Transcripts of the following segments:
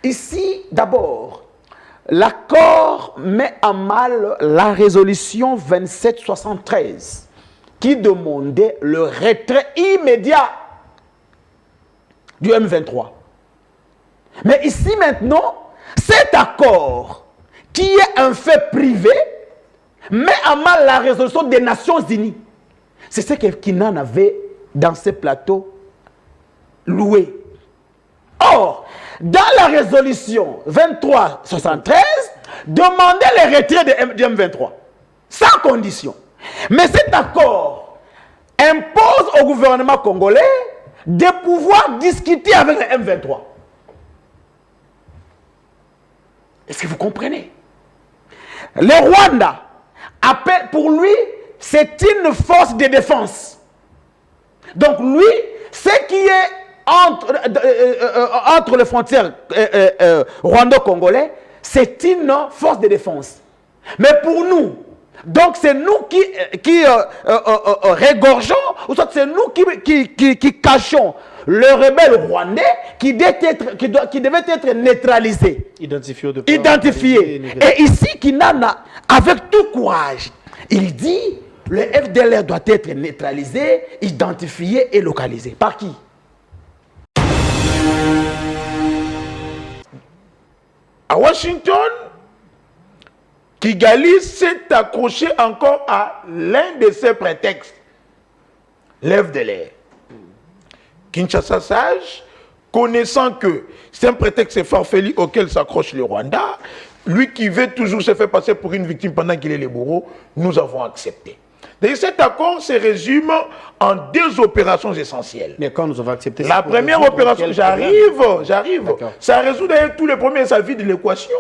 Ici, d'abord, l'accord met en mal la résolution 2773 qui demandait le retrait immédiat du M23. Mais ici maintenant, cet accord, qui est un fait privé, met en mal la résolution des Nations Unies. C'est ce que Kinan avait dans ce plateau loué. Or, dans la résolution 2373, demandait le retrait du M23, sans condition. Mais cet accord impose au gouvernement congolais de pouvoir discuter avec le M23. Est-ce que vous comprenez? Le Rwanda appelle, pour lui, c'est une force de défense. Donc lui, ce qui est entre les frontières rwando-congolais, c'est une force de défense. Mais pour nous, donc c'est nous qui régorgeons, ou soit c'est nous qui cachons le rebelle rwandais qui devait être neutralisé. Identifié. Et ici, Kinana, avec tout courage, il dit le FDLR doit être neutralisé, identifié et localisé. Par qui? À Washington, Kigali s'est accroché encore à l'un de ses prétextes, l'FDLR. Kinshasa sage, connaissant que c'est un prétexte farfelu auquel s'accroche le Rwanda, lui qui veut toujours se faire passer pour une victime pendant qu'il est le bourreau, nous avons accepté. Et cet accord se résume en deux opérations essentielles. Mais quand nous avons accepté... La première opération, j'arrive. Ça résout d'ailleurs tous les premiers, ça vide l'équation.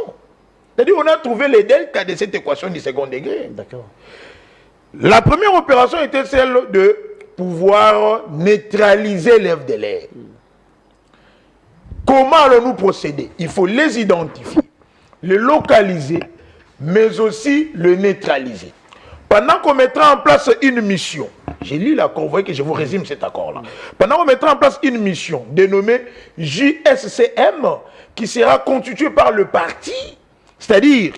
C'est-à-dire qu'on a trouvé les deltas de cette équation du second degré. D'accord. La première opération était celle de pouvoir neutraliser l'FDLR. Comment allons-nous procéder? Il faut les identifier, les localiser, mais aussi le neutraliser. Pendant qu'on mettra en place une mission, j'ai lu l'accord, vous voyez que je vous résume cet accord-là. Pendant qu'on mettra en place une mission dénommée JSCM, qui sera constituée par le parti, c'est-à-dire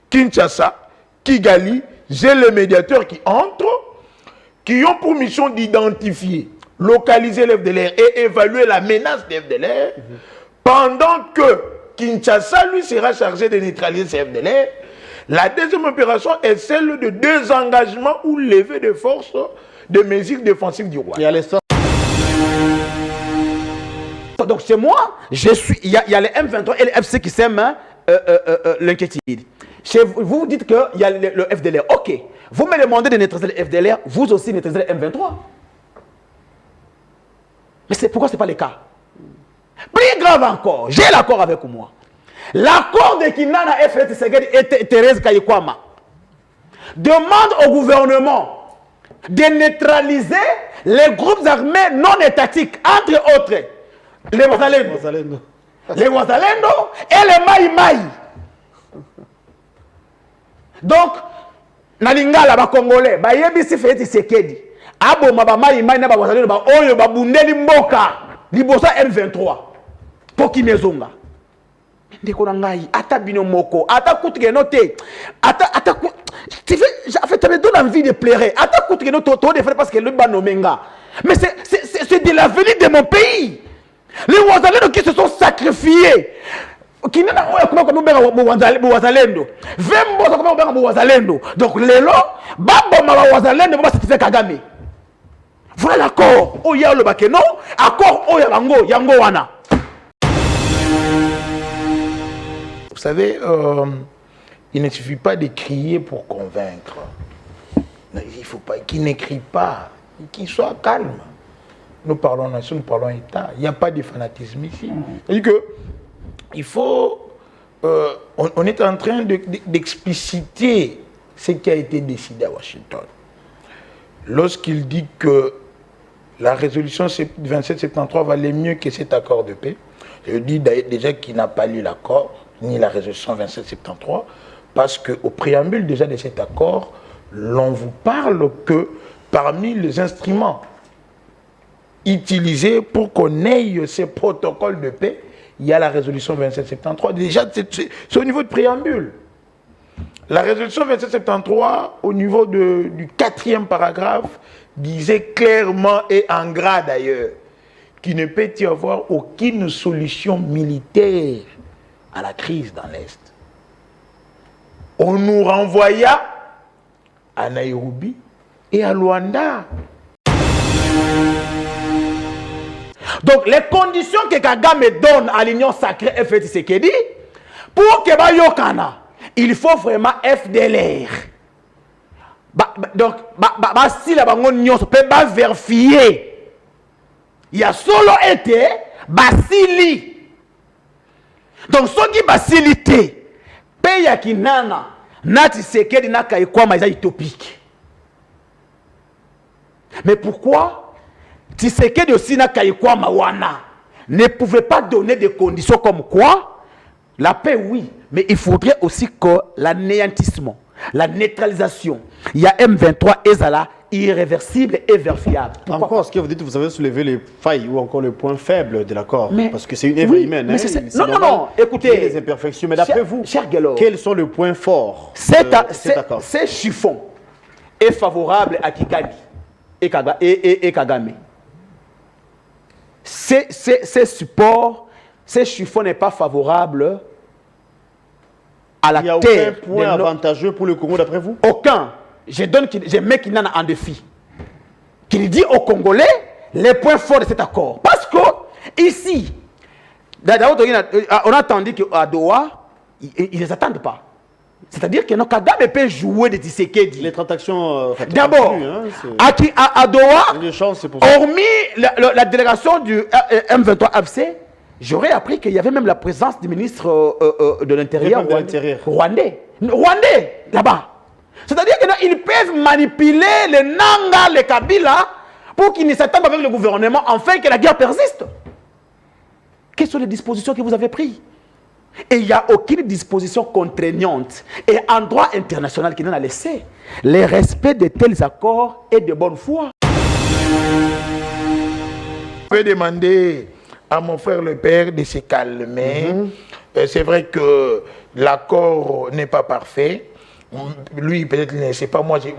Kinshasa, Kigali, j'ai les médiateurs qui entrent, qui ont pour mission d'identifier, localiser l'FDLR et évaluer la menace de l'FDLR, pendant que Kinshasa, lui, sera chargé de neutraliser ces FDLR. La deuxième opération est celle de désengagement ou levée de force de mesures défensives du roi. Donc c'est moi, il y a les M23 et les FC qui s'aiment l'inquiétude. Vous dites qu'il y a le FDLR. Ok, vous me demandez de neutraliser le FDLR, vous aussi neutralisez le M23. Mais pourquoi ce n'est pas le cas? Plus grave encore, j'ai l'accord avec moi. L'accord de Kinana F. Tshisekedi et Thérèse Kayikwama demande au gouvernement de neutraliser les groupes armés non étatiques, entre autres les Wazalendo, les Wazalendo et les Maï Maï. Donc, Nalingala, ba Congolais, ba yebisi F. Tshisekedi, abo ma Maï Maï na ba Wazalendo ba oyo ba bundeli mboka libosa M23 pour Kimezonga. Ndeko ngai ata bino moko ata kutuke noté ata tu me donnes envie de pleurer ata kutuke noté to de faire parce que le banomenga mais c'est de l'avenir de mon pays. Les Wazalendo qui se sont sacrifiés qui n'a comme Wazalendo vembo comme Wazalendo donc lelo babo ma Wazalendo ba certifié Kagame. Voilà l'accord o ya le bakeno accord o ya bango yango wana. Vous savez, il ne suffit pas de crier pour convaincre. Il ne faut pas qu'il n'écrit pas, qu'il soit calme. Nous parlons nation, nous parlons État. Il n'y a pas de fanatisme ici. C'est-à-dire que il faut, on est en train d'expliciter ce qui a été décidé à Washington. Lorsqu'il dit que la résolution 2773 valait mieux que cet accord de paix, je dis déjà qu'il n'a pas lu l'accord, ni la résolution 2773, parce qu'au préambule déjà de cet accord, l'on vous parle que parmi les instruments utilisés pour qu'on ait ces protocoles de paix, il y a la résolution 2773. Déjà, c'est au niveau de préambule. La résolution 2773, au niveau du 4e paragraphe, disait clairement et en gras d'ailleurs qu'il ne peut y avoir aucune solution militaire à la crise dans l'Est. On nous renvoya à Nairobi et à Luanda. Donc, les conditions que Kagame donne à l'Union sacrée FDLR Tshisekedi, pour que Bayokana, il faut vraiment FDLR. Donc, si la bangon peut pas vérifier, il y a solo été Basili. Donc, ce qui Basilité, paye à Kinana, Nati Tshisekedi n'a qu'à y quoi, mais utopique. Mais pourquoi Tshisekedi aussi n'a qu'à y quoi, Mawana ne pouvait pas donner des conditions comme quoi la paix, oui, mais il faudrait aussi que l'anéantissement, la neutralisation, il y a M23 et Zala irréversible et vérifiable. Encore, ce que vous dites, vous avez soulevé les failles ou encore le point faible de l'accord. Parce que c'est une œuvre oui, humaine. Mais hein, non, écoutez. Il y a des imperfections. Mais d'après vous, quels sont les points forts de cet accord? Ce chiffon est favorable à Kikadi et Kagame. Ces supports, ces chiffons n'est pas favorable à la terre. Il n'y a aucun point avantageux pour le Congo d'après vous? Aucun. Je mets Kinana en défi. Qu'il dit aux Congolais les points forts de cet accord. Parce que ici, on a entendu qu'à Doha, ils ne les attendent pas. C'est-à-dire que Kagame peut jouer de Tshisekedi. Les transactions. D'abord, à Doha, hormis la délégation du M23 AFC, j'aurais appris qu'il y avait même la présence du ministre de l'Intérieur rwandais. Rwandais, là-bas. C'est-à-dire qu'ils peuvent manipuler les Nanga, les Kabila, pour qu'ils ne s'attendent pas avec le gouvernement, afin que la guerre persiste. Quelles sont les dispositions que vous avez prises? Et il n'y a aucune disposition contraignante et en droit international qui n'en a laissé. Le respect de tels accords est de bonne foi. Je vais demander à mon frère le père de se calmer. C'est vrai que l'accord n'est pas parfait. Lui, peut-être, il ne sait pas. Moi, je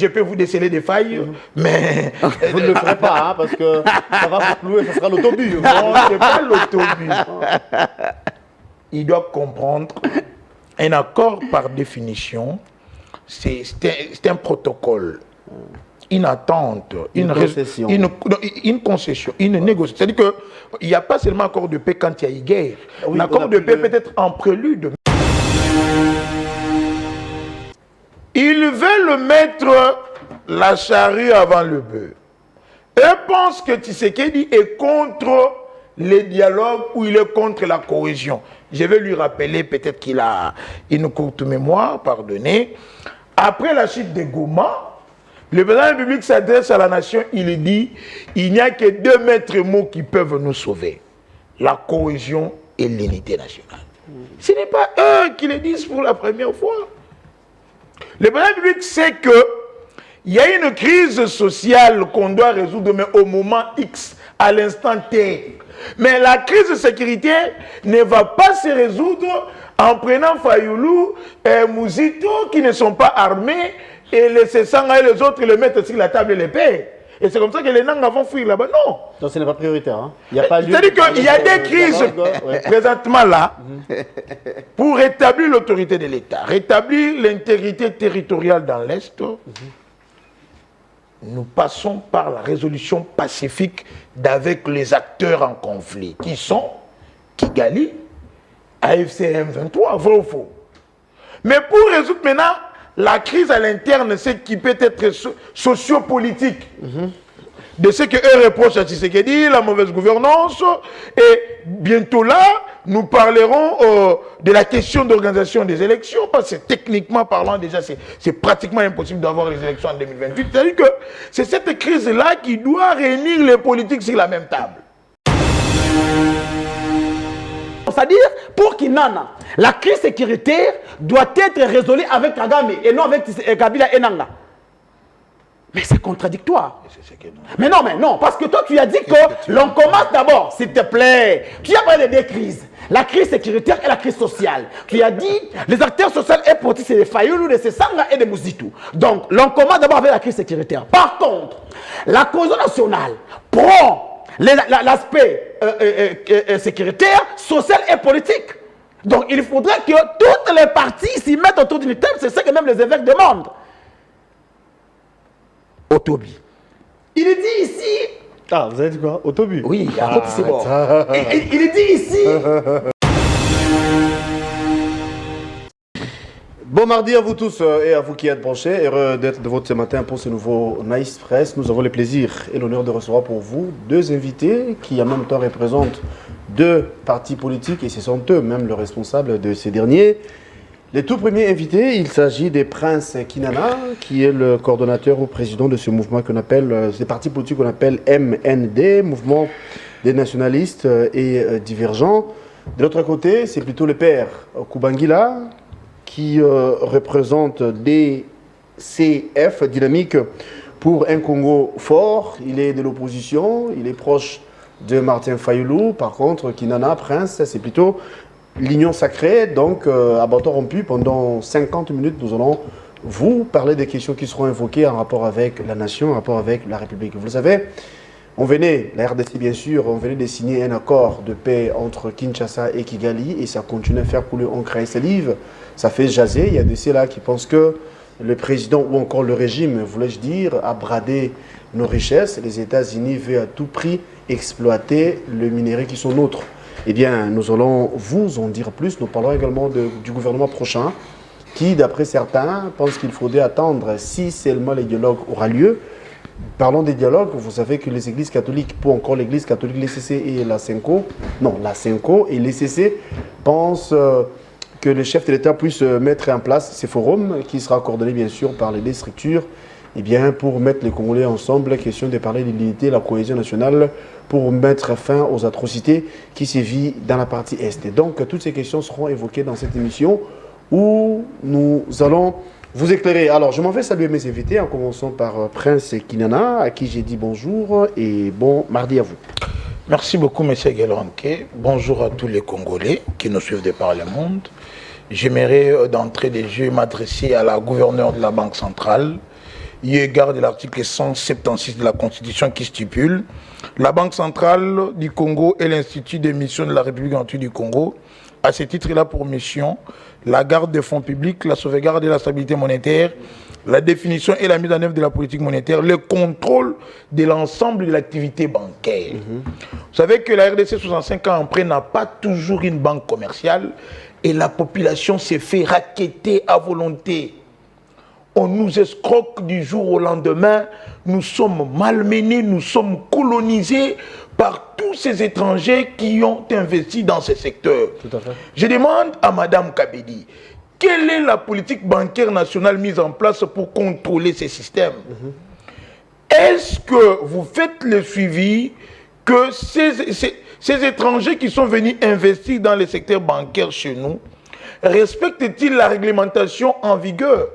peux vous déceler des failles, mais... Vous ne le ferez pas, hein, parce que ça va se clouer, ça sera l'autobus. Non, ce n'est pas l'autobus. Il doit comprendre, un accord, par définition, c'est un protocole, une attente, une concession, une négociation. C'est-à-dire qu'il n'y a pas seulement accord de paix quand il y a une guerre. Oui, l'accord de paix peut être en prélude. Ils veulent mettre la charrue avant le bœuf. Eux pensent que Tshisekedi est contre les dialogues ou il est contre la cohésion. Je vais lui rappeler, peut-être qu'il a une courte mémoire, pardonnez. Après la chute de Goma, le président de la République s'adresse à la nation, il dit il n'y a que deux maîtres mots qui peuvent nous sauver, la cohésion et l'unité nationale. Ce n'est pas eux qui le disent pour la première fois. Le président de la République sait qu'il y a une crise sociale qu'on doit résoudre, mais au moment X, à l'instant T. Mais la crise sécuritaire ne va pas se résoudre en prenant Fayoulou et Mouzito qui ne sont pas armés et les Sessanga et les autres les mettre sur la table et les payer. Et c'est comme ça que les Nanga vont fuir là-bas. Non. Donc ce n'est pas prioritaire. Hein. C'est-à-dire qu'il y a des crises présentement là pour rétablir l'autorité de l'État, rétablir l'intégrité territoriale dans l'Est. Nous passons par la résolution pacifique d'avec les acteurs en conflit, qui sont Kigali, AFC M23, vrai ou faux. Mais pour résoudre maintenant la crise à l'interne, c'est qui peut être sociopolitique, de ce qu'eux reprochent à Tshisekedi, la mauvaise gouvernance, et bientôt là, nous parlerons de la question d'organisation des élections, parce que techniquement parlant, déjà, c'est pratiquement impossible d'avoir les élections en 2028. C'est-à-dire que c'est cette crise-là qui doit réunir les politiques sur la même table. C'est-à-dire, pour Kinana, la crise sécuritaire doit être résolue avec Kagame et non avec Kabila et Nanga. Mais c'est contradictoire. Mais non, parce que toi, tu as dit que l'on commence d'abord, s'il te plaît. Tu as parlé des deux crises. La crise sécuritaire et la crise sociale. Tu as dit, les acteurs sociaux et politiques, c'est les Fayoulou, les Sessanga et les Mouzitou. Donc, l'on commence d'abord avec la crise sécuritaire. Par contre, la cohésion nationale prend l'aspect sécuritaire, social et politique. Donc, il faudrait que toutes les parties s'y mettent autour d'une table. C'est ce que même les évêques demandent. Otobi. Il est dit ici. Ah, vous avez dit quoi? Otobi? Oui, c'est bon. Il est dit ici. Bon mardi à vous tous et à vous qui êtes branchés. Heureux d'être de votre ce matin pour ce nouveau Nice Press. Nous avons le plaisir et l'honneur de recevoir pour vous deux invités qui en même temps représentent deux partis politiques et ce sont eux même le responsable de ces derniers. Les tout premiers invités, il s'agit des Prince Kinana, qui est le coordonnateur ou président de ce mouvement qu'on appelle, ces partis politiques qu'on appelle MND, Mouvement des nationalistes et divergents. De l'autre côté, c'est plutôt le père Koubangila, qui représente DCF, Dynamique pour un Congo fort. Il est de l'opposition, il est proche de Martin Fayoulou. Par contre, Kinana, Prince, c'est plutôt l'union sacrée, donc à bâton rompu, pendant 50 minutes, nous allons vous parler des questions qui seront évoquées en rapport avec la nation, en rapport avec la République. Vous le savez, on venait, la RDC bien sûr, on venait de signer un accord de paix entre Kinshasa et Kigali et ça continue à faire couler encre et salive. Ça fait jaser, il y a de ceux-là qui pensent que le président ou encore le régime, voulais-je dire, a bradé nos richesses. Les États-Unis veulent à tout prix exploiter le minerai qui sont nôtres. Eh bien, nous allons vous en dire plus. Nous parlerons également du gouvernement prochain qui, d'après certains, pensent qu'il faudrait attendre si seulement les dialogues aura lieu. Parlons des dialogues. Vous savez que les églises catholiques, pour encore l'église catholique, l'ECC et la Senko, la Senko et l'ECC pensent que le chef de l'État puisse mettre en place ces forums qui sera coordonné bien sûr par les deux structures. Eh bien, pour mettre les Congolais ensemble, question de parler de l'unité, la cohésion nationale, pour mettre fin aux atrocités qui sévissent dans la partie Est. Et donc, toutes ces questions seront évoquées dans cette émission où nous allons vous éclairer. Alors, je m'en vais saluer mes invités, en commençant par Prince Kinana, à qui j'ai dit bonjour et bon mardi à vous. Merci beaucoup, M. Guelranke. Bonjour à tous les Congolais qui nous suivent de par le monde. J'aimerais d'entrée de jeu m'adresser à la gouverneure de la Banque centrale, eu égard de l'article 176 de la Constitution qui stipule la Banque centrale du Congo et l'Institut des missions de la République antique du Congo. À ce titre, il a pour mission la garde des fonds publics, la sauvegarde de la stabilité monétaire, la définition et la mise en œuvre de la politique monétaire, le contrôle de l'ensemble de l'activité bancaire. Vous savez que la RDC 65 ans après n'a pas toujours une banque commerciale et la population s'est fait racketter à volonté. On nous escroque du jour au lendemain, nous sommes malmenés, nous sommes colonisés par tous ces étrangers qui ont investi dans ce secteur. Tout à fait. Je demande à Mme Kabedi, quelle est la politique bancaire nationale mise en place pour contrôler ces systèmes? Est-ce que vous faites le suivi que ces étrangers qui sont venus investir dans le secteur bancaire chez nous respectent-ils la réglementation en vigueur?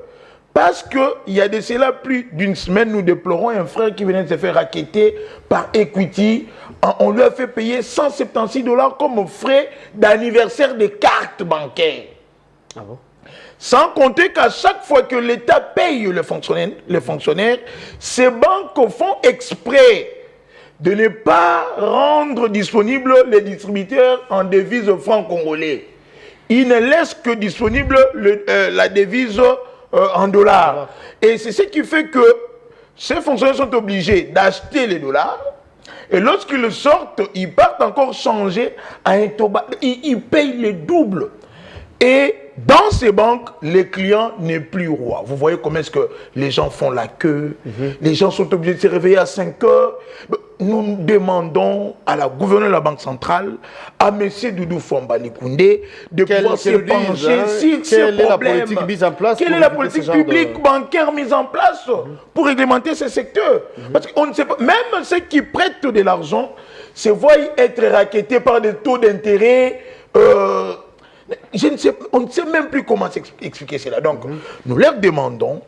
Parce qu'il y a de cela plus d'une semaine, nous déplorons un frère qui venait de se faire racketter par Equity. On lui a fait payer 176 $ comme frais d'anniversaire des cartes bancaires. Ah bon? Sans compter qu'à chaque fois que l'État paye les fonctionnaires, ces banques font exprès de ne pas rendre disponibles les distributeurs en devise franc congolais. Ils ne laissent que disponible la devise en dollars. Et c'est ce qui fait que ces fonctionnaires sont obligés d'acheter les dollars. Et lorsqu'ils sortent, ils partent encore changer à un taux bas. Ils payent le double. Et dans ces banques, les clients n'est plus roi. Vous voyez comment est-ce que les gens font la queue. Les gens sont obligés de se réveiller à 5 heures. Nous demandons à la gouverneure de la Banque centrale, à M. Doudou Fambali Koundé, de pouvoir se pencher sur ces problèmes. Quelle est la politique mise en place? Quelle est la politique publique bancaire mise en place pour réglementer ces secteurs? Parce qu'on ne sait pas, même ceux qui prêtent de l'argent se voient être rackettés par des taux d'intérêt. On ne sait même plus comment expliquer cela. Donc, nous leur demandons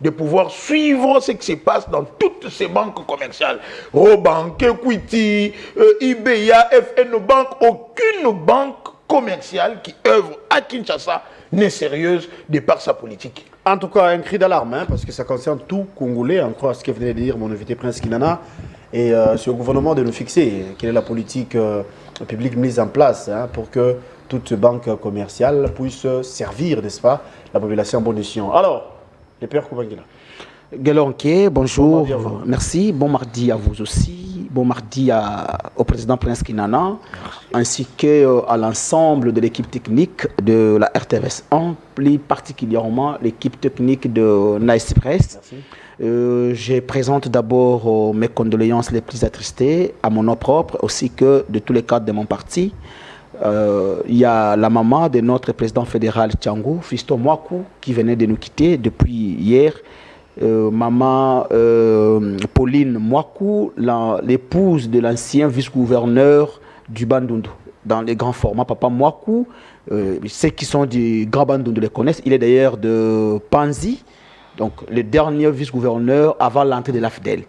de pouvoir suivre ce qui se passe dans toutes ces banques commerciales. Robank, Equity, IBA, FN Bank, aucune banque commerciale qui œuvre à Kinshasa n'est sérieuse de par sa politique. En tout cas, un cri d'alarme, hein, parce que ça concerne tout Congolais, en croit ce que venait de dire mon invité Prince Kinana. Et c'est au gouvernement de nous fixer quelle est la politique publique mise en place hein, pour que toute banque commerciale puisse servir, n'est-ce pas, la population en bon escient. Alors, les pères Koubangila. Galonké, bonjour, Bon mardi merci. Bon mardi à vous aussi. Bon mardi au président Prince Kinana, ainsi qu'à l'ensemble de l'équipe technique de la RTVS 1, plus particulièrement l'équipe technique de Nice Press. Je présente d'abord mes condoléances les plus attristées à mon nom propre, ainsi que de tous les cadres de mon parti. Il y a la maman de notre président fédéral Tchangou, Fiston Mwakou, qui venait de nous quitter depuis hier. Maman Pauline Mwakou, l'épouse de l'ancien vice-gouverneur du Bandundu, dans les grands formats. Papa Mwakou, ceux qui sont du Grand Bandundu le connaissent. Il est d'ailleurs de Panzi, donc le dernier vice-gouverneur avant l'entrée de l'AFDEL.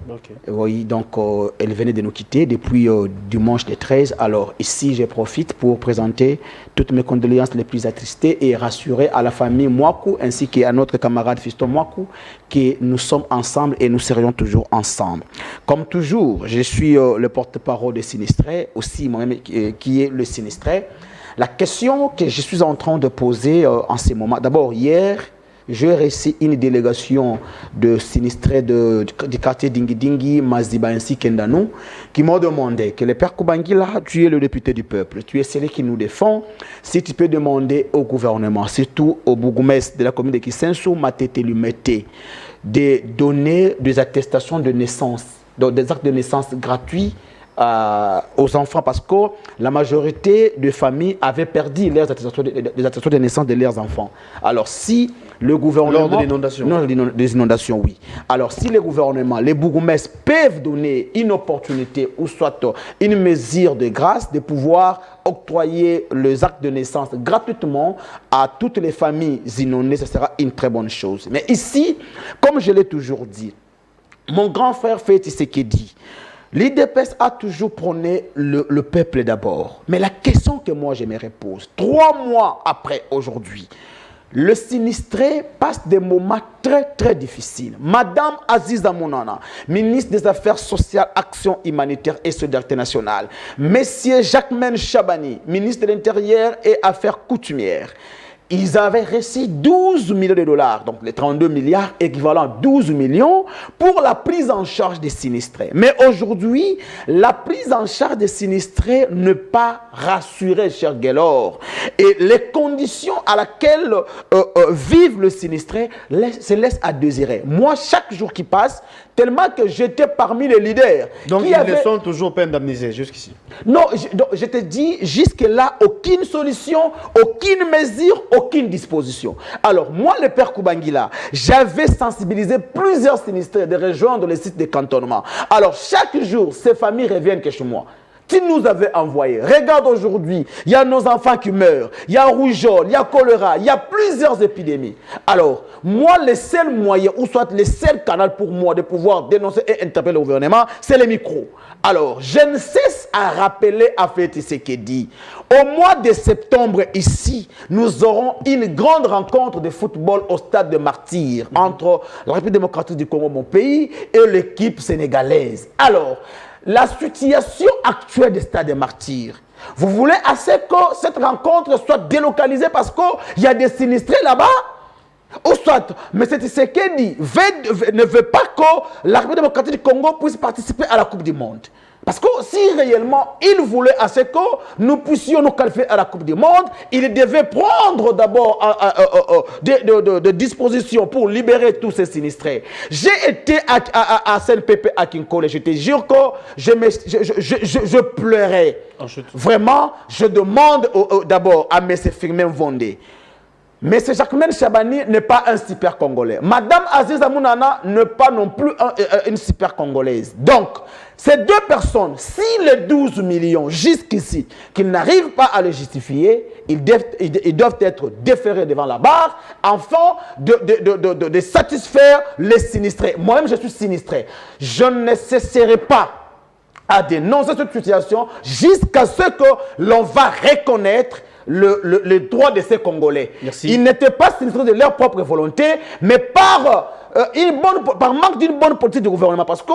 Okay. Oui, donc elle venait de nous quitter depuis dimanche le 13. Alors ici, je profite pour présenter toutes mes condoléances les plus attristées et rassurer à la famille Mwakou ainsi qu'à notre camarade Fiston Mwakou que nous sommes ensemble et nous serions toujours ensemble. Comme toujours, je suis le porte-parole des sinistrés, aussi moi-même qui est le sinistré. La question que je suis en train de poser en ce moment, d'abord hier, j'ai reçu une délégation de sinistrés du quartier Dingi, Maziba ainsi qu'Endanou, qui m'ont demandé que le père Koubangila, tu es le député du peuple, tu es celui qui nous défend, si tu peux demander au gouvernement, surtout au bourgmestre de la commune de Kisensou, Matete Lumete, de donner des attestations de naissance, des actes de naissance gratuits aux enfants, parce que la majorité de familles avaient perdu les attestations de naissance de leurs enfants. Alors si le gouvernement... Lors de l'inondation. Non, des inondations, oui. Alors si le gouvernement, les bourgmestres peuvent donner une opportunité ou soit une mesure de grâce de pouvoir octroyer les actes de naissance gratuitement à toutes les familles inondées, ce sera une très bonne chose. Mais ici, comme je l'ai toujours dit, mon grand frère Feti Sekedi, l'IDPS a toujours prôné le peuple d'abord. Mais la question que moi je me repose, 3 mois après aujourd'hui, le sinistré passe des moments très très difficiles. Madame Aziza Mounana, ministre des Affaires sociales, Action humanitaire et solidarité nationale. Monsieur Jacquemaine Chabani, ministre de l'Intérieur et Affaires coutumières. Ils avaient reçu 12 millions de dollars, donc les 32 milliards équivalent 12 millions pour la prise en charge des sinistrés. Mais aujourd'hui, la prise en charge des sinistrés n'est pas rassurée, cher Guélor. Et les conditions à laquelle vivent les sinistrés se laissent à désirer. Moi, chaque jour qui passe, tellement que j'étais parmi les leaders. Donc ils sont toujours pas indemnisés jusqu'ici. Non, je te dis, jusque-là, aucune solution, aucune mesure, aucune disposition. Alors, moi, le père Koubangila, j'avais sensibilisé plusieurs sinistrés de rejoindre le site de cantonnement. Alors, chaque jour, ces familles reviennent chez moi. Tu nous avais envoyé. Regarde aujourd'hui, il y a nos enfants qui meurent, il y a rougeole, il y a choléra, il y a plusieurs épidémies. Alors, moi, le seul moyen, ou soit le seul canal pour moi de pouvoir dénoncer et interpeller le gouvernement, c'est les micros. Alors, je ne cesse à rappeler à Feti Sekedi. Au mois de septembre, ici, nous aurons une grande rencontre de football au stade de Martyrs entre la République démocratique du Congo, mon pays, et l'équipe sénégalaise. Alors, la situation actuelle du stade des Martyrs, vous voulez assez que cette rencontre soit délocalisée parce qu'il y a des sinistrés là-bas? Ou soit, M. Tshisekedi ne veut pas que la République démocratique du Congo puisse participer à la Coupe du Monde. Parce que si réellement il voulait assez que nous puissions nous qualifier à la Coupe du Monde, il devait prendre d'abord des dispositions pour libérer tous ces sinistrés. J'ai été à CNPP à Kinkole, je te jure que je pleurais. Vraiment, je demande d'abord à M. Firmin Vondé. Jacquemaine Chabani n'est pas un super Congolais. Madame Aziza Mounana n'est pas non plus une super Congolaise. Donc, ces deux personnes, si les 12 millions jusqu'ici, qu'ils n'arrivent pas à le justifier, ils doivent être déférés devant la barre afin de satisfaire les sinistrés. Moi-même, je suis sinistré. Je ne cesserai pas à dénoncer cette situation jusqu'à ce que l'on va reconnaître le droit de ces Congolais. Merci. Ils n'étaient pas sinistrés de leur propre volonté, mais par manque d'une bonne politique du gouvernement. Parce que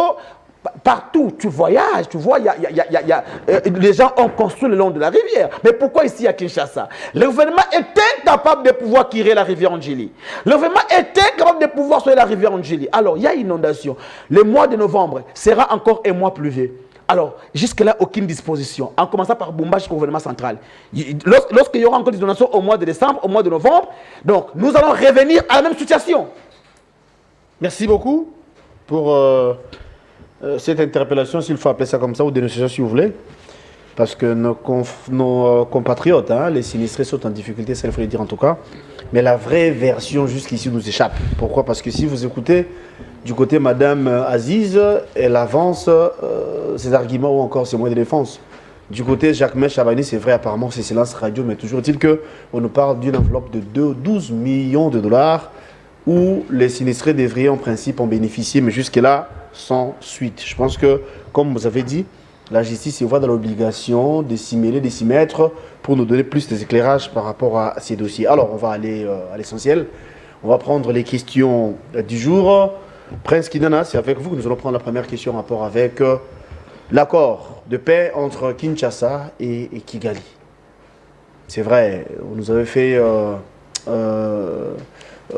partout, tu voyages, tu vois, les gens ont construit le long de la rivière. Mais pourquoi ici à Kinshasa? Le gouvernement est incapable de pouvoir tirer la rivière Ndjili. Le gouvernement est incapable de pouvoir soigner la rivière Ndjili. Alors, il y a inondation. Le mois de novembre sera encore un mois pluvieux. Alors, jusque-là, aucune disposition. En commençant par Bumba jusqu'au gouvernement central. Lorsqu'il y aura encore des inondations au mois de décembre, au mois de novembre, donc nous allons revenir à la même situation. Merci beaucoup pour cette interpellation, s'il faut appeler ça comme ça, ou dénonciation si vous voulez. Parce que nos compatriotes, hein, les sinistrés sont en difficulté, ça il faut le dire en tout cas. Mais la vraie version jusqu'ici nous échappe. Pourquoi? Parce que si vous écoutez du côté Madame Aziz, elle avance ses arguments ou encore ses moyens de défense. Du côté Jacquemaine Chabani, c'est vrai, apparemment c'est silence radio, mais toujours est-il qu'on nous parle d'une enveloppe de 12 millions de dollars où les sinistrés devraient en principe en bénéficier, mais jusque-là, sans suite. Je pense que, comme vous avez dit, la justice se voit dans l'obligation de s'y mêler, de s'y mettre pour nous donner plus d'éclairages par rapport à ces dossiers. Alors, on va aller à l'essentiel. On va prendre les questions du jour. Prince Kidana, c'est avec vous que nous allons prendre la première question en rapport avec l'accord de paix entre Kinshasa et Kigali. C'est vrai, vous nous avez fait...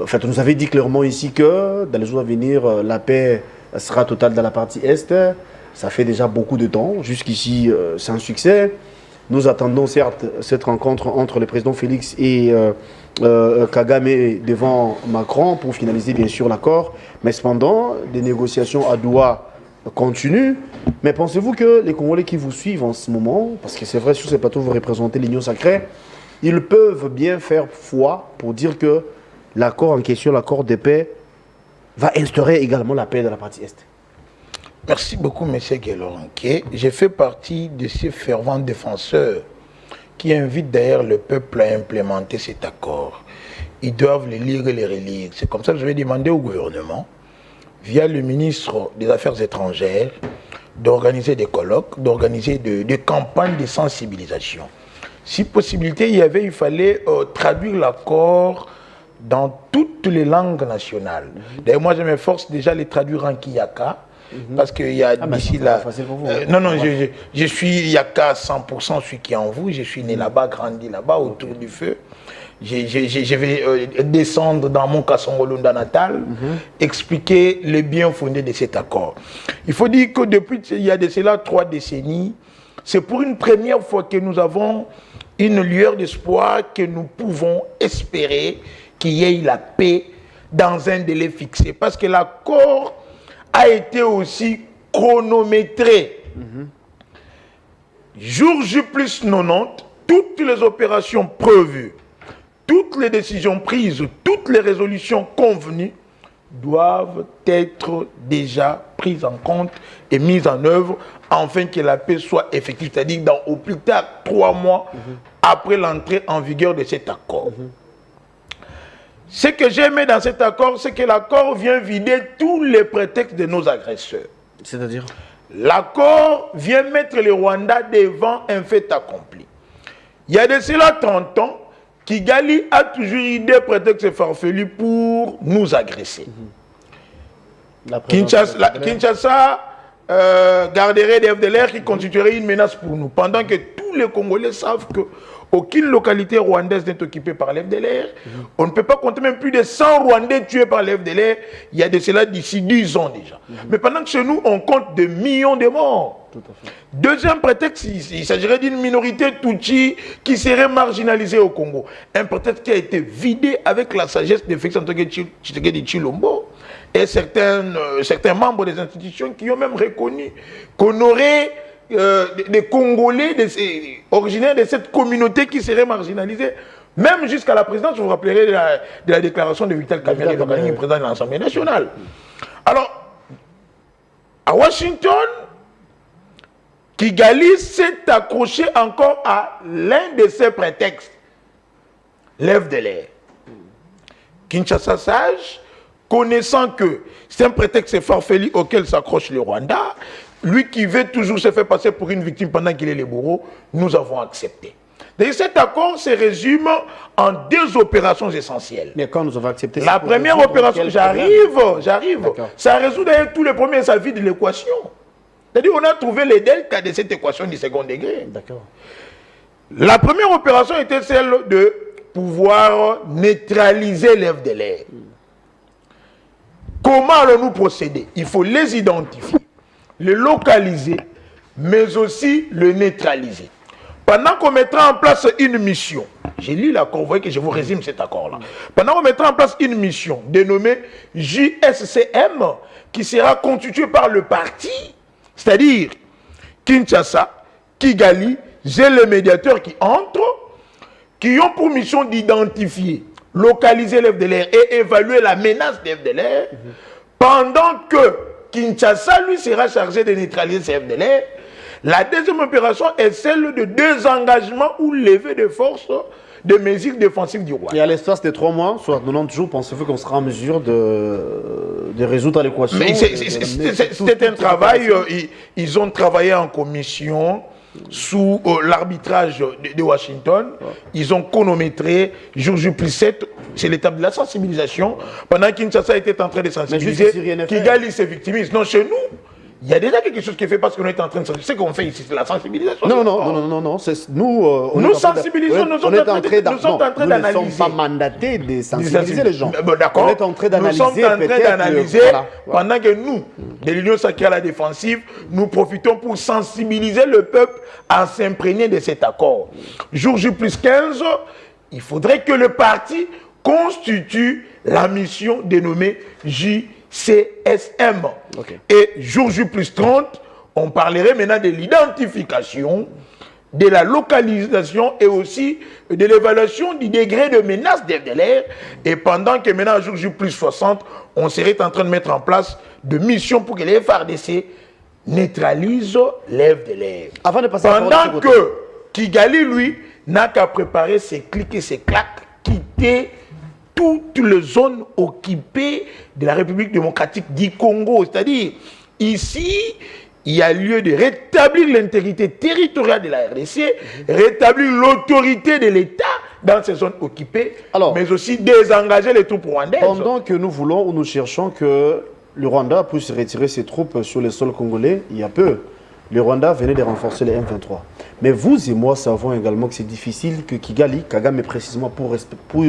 En fait, on nous avait dit clairement ici que dans les jours à venir, la paix sera totale dans la partie Est. Ça fait déjà beaucoup de temps. Jusqu'ici, c'est un succès. Nous attendons certes cette rencontre entre le président Félix et Kagame devant Macron pour finaliser bien sûr l'accord. Mais cependant, des négociations à Doha continuent. Mais pensez-vous que les Congolais qui vous suivent en ce moment, parce que c'est vrai, sur ces plateaux, vous représentez l'Union sacrée, ils peuvent bien faire foi pour dire que l'accord en question, l'accord de paix, va instaurer également la paix dans la partie Est? Merci beaucoup, M. Guéloranquet. J'ai fait partie de ces fervents défenseurs qui invitent d'ailleurs le peuple à implémenter cet accord. Ils doivent le lire et le relire. C'est comme ça que je vais demander au gouvernement, via le ministre des Affaires étrangères, d'organiser des colloques, d'organiser des campagnes de sensibilisation. Si possibilité il y avait, il fallait traduire l'accord dans toutes les langues nationales. D'ailleurs, moi, je m'efforce déjà de les traduire en Kiyaka, parce qu'il y a d'ici là... non, je suis Yaka 100%, celui qui est en vous. Je suis né là-bas, grandi là-bas, autour du feu. Je vais descendre dans mon Kassongolunda natal, expliquer le bien fondé de cet accord. Il faut dire que depuis, il y a de cela 3 décennies, c'est pour une première fois que nous avons une lueur d'espoir que nous pouvons espérer qu'il y ait la paix dans un délai fixé. Parce que l'accord a été aussi chronométré. Jour J plus 90, toutes les opérations prévues, toutes les décisions prises, toutes les résolutions convenues doivent être déjà prises en compte et mises en œuvre afin que la paix soit effective, c'est-à-dire au plus tard 3 mois après l'entrée en vigueur de cet accord. Ce que j'ai aimé dans cet accord, c'est que l'accord vient vider tous les prétextes de nos agresseurs. C'est-à-dire? L'accord vient mettre le Rwanda devant un fait accompli. Il y a de cela 30 ans, Kigali a toujours eu des prétextes farfelus pour nous agresser. Kinshasa garderait des FDLR qui constitueraient une menace pour nous, pendant que tous les Congolais savent que aucune localité rwandaise n'est occupée par les FDLR. On ne peut pas compter même plus de 100 Rwandais tués par les FDLR. Il y a de cela d'ici 10 ans déjà. Mais pendant que chez nous, on compte des millions de morts. Tout à fait. Deuxième prétexte, il s'agirait d'une minorité Tutsi qui serait marginalisée au Congo. Un prétexte qui a été vidé avec la sagesse de Félix Antoine Tshisekedi Tshilombo et certains membres des institutions qui ont même reconnu qu'on aurait des Congolais originaires de cette communauté qui seraient marginalisés Même jusqu'à la présidence, vous vous rappellerez de la déclaration de Vital Kamerhe, le président de l'Assemblée nationale. Alors, à Washington, Kigali s'est accroché encore à l'un de ses prétextes, l'FDLR. Kinshasa sage, connaissant que c'est un prétexte farfelu auquel s'accroche le Rwanda, lui qui veut toujours se faire passer pour une victime pendant qu'il est le bourreau, nous avons accepté. D'ailleurs, cet accord se résume en 2 opérations essentielles. Mais quand nous avons accepté... La première opération, j'arrive. Ça résout d'ailleurs tous les premiers avis de l'équation. C'est-à-dire qu'on a trouvé les deltas de cette équation du second degré. D'accord. La première opération était celle de pouvoir neutraliser l'FDLR. Comment allons-nous procéder? Il faut les identifier, les localiser, mais aussi le neutraliser. Pendant qu'on mettra en place une mission, j'ai lu l'accord, vous voyez que je vous résume cet accord-là. Pendant qu'on mettra en place une mission dénommée JSCM, qui sera constituée par le parti, c'est-à-dire Kinshasa, Kigali, j'ai les médiateurs qui entrent, qui ont pour mission d'identifier, localiser l'FDLR et évaluer la menace de l'FDLR, pendant que Kinshasa, lui, sera chargé de neutraliser ces FDLR. La deuxième opération est celle de désengagement ou levée de force de mesures défensives du roi. Et à l'espace des 3 mois, soit 90 jours, pensez-vous qu'on sera en mesure de résoudre l'équation? C'était un travail, ils ont travaillé en commission sous l'arbitrage de Washington. Ils ont chronométré jour J+7, c'est l'étape de la sensibilisation. Pendant qu'Kinshasa était en train de sensibiliser, Kigali se victimise. Non, chez nous, il y a déjà quelque chose qui est fait parce qu'on est en train de sensibiliser. Ce qu'on fait ici, c'est la sensibilisation. Non. Nous sensibilisons, nous sommes en train d'analyser. Nous ne sommes pas mandatés de sensibiliser les gens. D'accord. On est en train d'analyser. Nous sommes en train d'analyser pendant que nous, de l'Union sacrée à la défensive, nous profitons pour sensibiliser le peuple à s'imprégner de cet accord. Jour J+15, il faudrait que le parti constitue la mission dénommée JCSM. Okay. Et jour J+30, on parlerait maintenant de l'identification, de la localisation et aussi de l'évaluation du degré de menace des FDLR. Et pendant que maintenant, jour J+60, on serait en train de mettre en place de missions pour que les FARDC neutralisent les FDLR. Avant de passer pendant que Kigali, lui, n'a qu'à préparer ses clics et ses claques, quitter toutes les zones occupées de la République démocratique du Congo. C'est-à-dire, ici, il y a lieu de rétablir l'intégrité territoriale de la RDC, rétablir l'autorité de l'État dans ces zones occupées, mais aussi désengager les troupes rwandaises. Pendant que nous voulons ou nous cherchons que le Rwanda puisse retirer ses troupes sur le sol congolais, il y a peu, le Rwanda venait de renforcer les M23. Mais vous et moi savons également que c'est difficile que Kigali, Kagame précisément,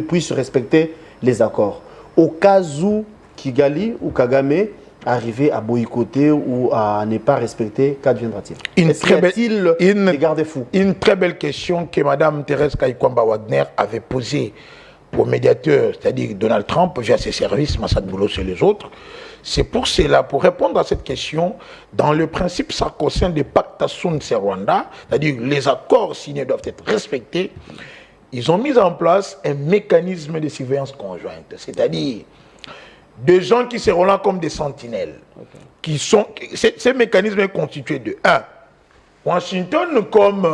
puisse respecter les accords. Au cas où Kigali ou Kagame arrivait à boycotter ou à ne pas respecter, qu'adviendra-t-il? Des garde-fous? Une très belle question que Mme Thérèse Kayikwamba Wagner avait posée au médiateur, c'est-à-dire Donald Trump, via ses services, Massad Boulos et les autres. C'est pour cela, pour répondre à cette question, dans le principe sacro-saint de Pacta Sunt Serwanda, c'est-à-dire les accords signés doivent être respectés, ils ont mis en place un mécanisme de surveillance conjointe, c'est-à-dire des gens qui seront là comme des sentinelles. Ces mécanismes sont constitués de 1. Washington comme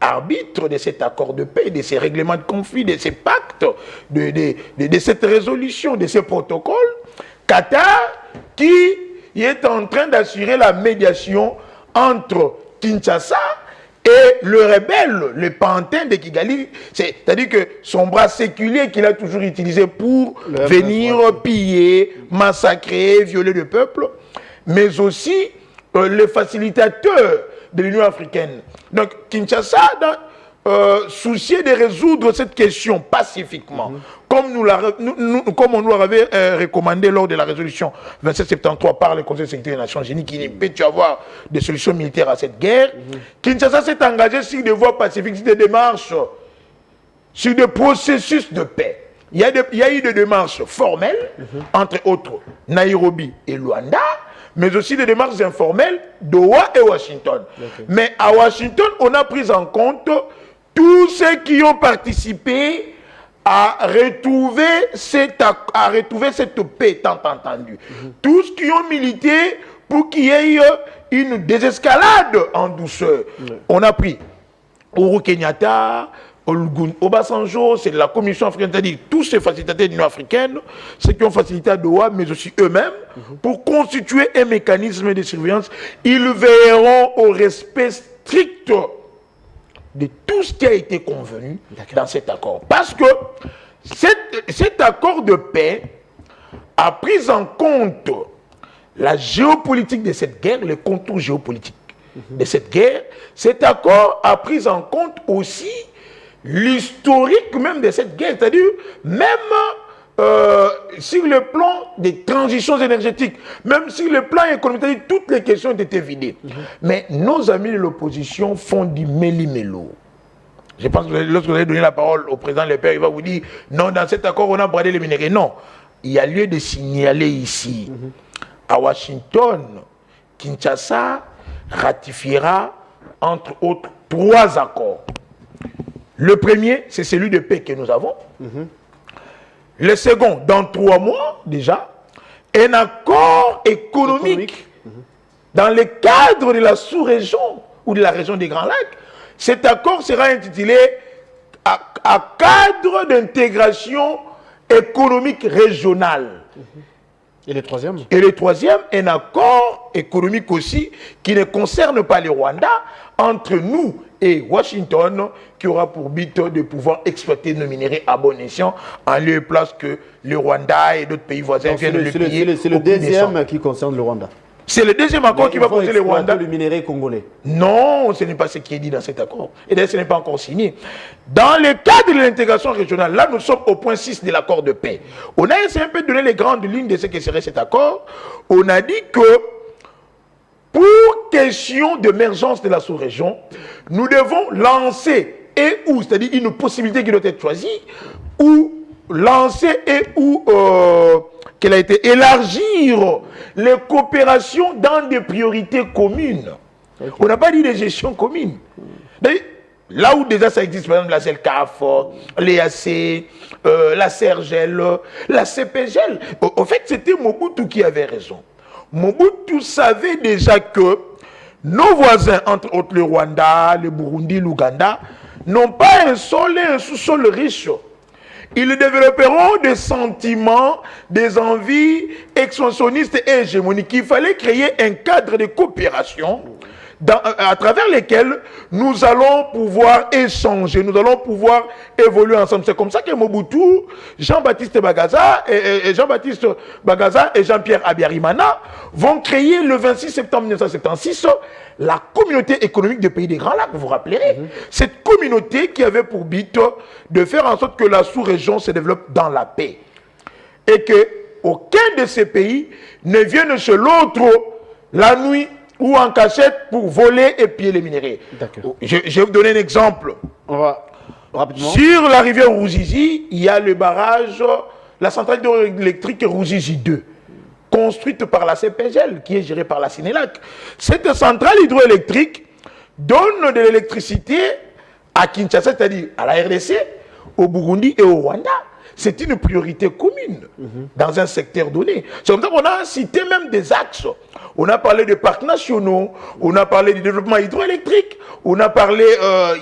arbitre de cet accord de paix, de ces règlements de conflit, de ces pactes, de cette résolution, de ces protocoles. Qatar qui est en train d'assurer la médiation entre Kinshasa et le rebelle, le pantin de Kigali, c'est-à-dire que son bras séculier qu'il a toujours utilisé pour venir piller, massacrer, violer le peuple, mais aussi le facilitateur de l'Union africaine. Donc Kinshasa, soucié de résoudre cette question pacifiquement, comme on nous l'avait recommandé lors de la résolution 2773 par le Conseil de sécurité des Nations Unies, qu'il ne peut y avoir de solution militaire à cette guerre. Kinshasa s'est engagé sur des voies pacifiques, sur des démarches, sur des processus de paix. Il y a eu des démarches formelles, entre autres Nairobi et Luanda, mais aussi des démarches informelles d'Owa et Washington. Mais à Washington, on a pris en compte tous ceux qui ont participé à retrouver cette paix tant entendue. Tous qui ont milité pour qu'il y ait une désescalade en douceur. On a pris Uhuru Kenyatta, Olusegun Obasanjo, c'est de la Commission africaine, c'est-à-dire tous ces facilitateurs de l'Union africaine, ceux qui ont facilité à Doha, mais aussi eux-mêmes, pour constituer un mécanisme de surveillance. Ils veilleront au respect strict de tout ce qui a été convenu dans cet accord. Parce que cet accord de paix a pris en compte la géopolitique de cette guerre, les contours géopolitiques de cette guerre. Cet accord a pris en compte aussi l'historique même de cette guerre, c'est-à-dire même sur le plan des transitions énergétiques, même sur le plan économique, c'est-à-dire toutes les questions ont été vidées. Mais nos amis de l'opposition font du méli-mélo. Je pense que lorsque vous avez donné la parole au président Le Père, il va vous dire non, dans cet accord, on a bradé les minéraux. Non, il y a lieu de signaler ici. À Washington, Kinshasa ratifiera, entre autres, 3 accords. Le premier, c'est celui de paix que nous avons. Le second, dans 3 mois déjà, un accord économique dans le cadre de la sous-région ou de la région des Grands Lacs. Cet accord sera intitulé à cadre d'intégration économique régionale. Et le troisième? Et le troisième, un accord économique aussi qui ne concerne pas le Rwanda, entre nous et Washington, qui aura pour but de pouvoir exploiter nos minéraux à bon escient, en lieu et place que le Rwanda et d'autres pays voisins viennent le payer. C'est le deuxième qui concerne le Rwanda. C'est le deuxième accord qui va concerner le Rwanda. Le minerai congolais. Non, ce n'est pas ce qui est dit dans cet accord. Et d'ailleurs, ce n'est pas encore signé. Dans le cadre de l'intégration régionale, là, nous sommes au point 6 de l'accord de paix. On a essayé un peu de donner les grandes lignes de ce que serait cet accord. On a dit que pour question d'émergence de la sous-région, nous devons lancer c'est-à-dire une possibilité qui doit être choisie, ou lancer qu'elle a été élargir les coopérations dans des priorités communes. Okay. On n'a pas dit des gestions communes. Là où déjà ça existe, par exemple la CELCAF, l'EAC, la CERGEL, la CPGEL. En fait, c'était Mobutu qui avait raison. Mobutu savait déjà que nos voisins, entre autres le Rwanda, le Burundi, l'Ouganda, n'ont pas un sol et un sous-sol riche. Ils développeront des sentiments, des envies expansionnistes et hégémoniques. Il fallait créer un cadre de coopération à travers lesquels nous allons pouvoir échanger, nous allons pouvoir évoluer ensemble. C'est comme ça que Mobutu, Jean-Baptiste Bagaza et Jean-Pierre Abiyarimana vont créer le 26 septembre 1976 la communauté économique des pays des Grands Lacs, vous vous rappellerez. Cette communauté qui avait pour but de faire en sorte que la sous-région se développe dans la paix. Et que aucun de ces pays ne vienne chez l'autre la nuit ou en cachette pour voler et piller les minéraux. Je vais vous donner un exemple. On va rapidement. Sur la rivière Ruzizi, il y a le barrage, la centrale hydroélectrique Ruzizi 2, construite par la CPGEL, qui est gérée par la Sénélac. Cette centrale hydroélectrique donne de l'électricité à Kinshasa, c'est-à-dire à la RDC, au Burundi et au Rwanda. C'est une priorité commune dans un secteur donné. C'est comme ça qu'on a cité même des axes. On a parlé des parcs nationaux, on a parlé du développement hydroélectrique, on a parlé...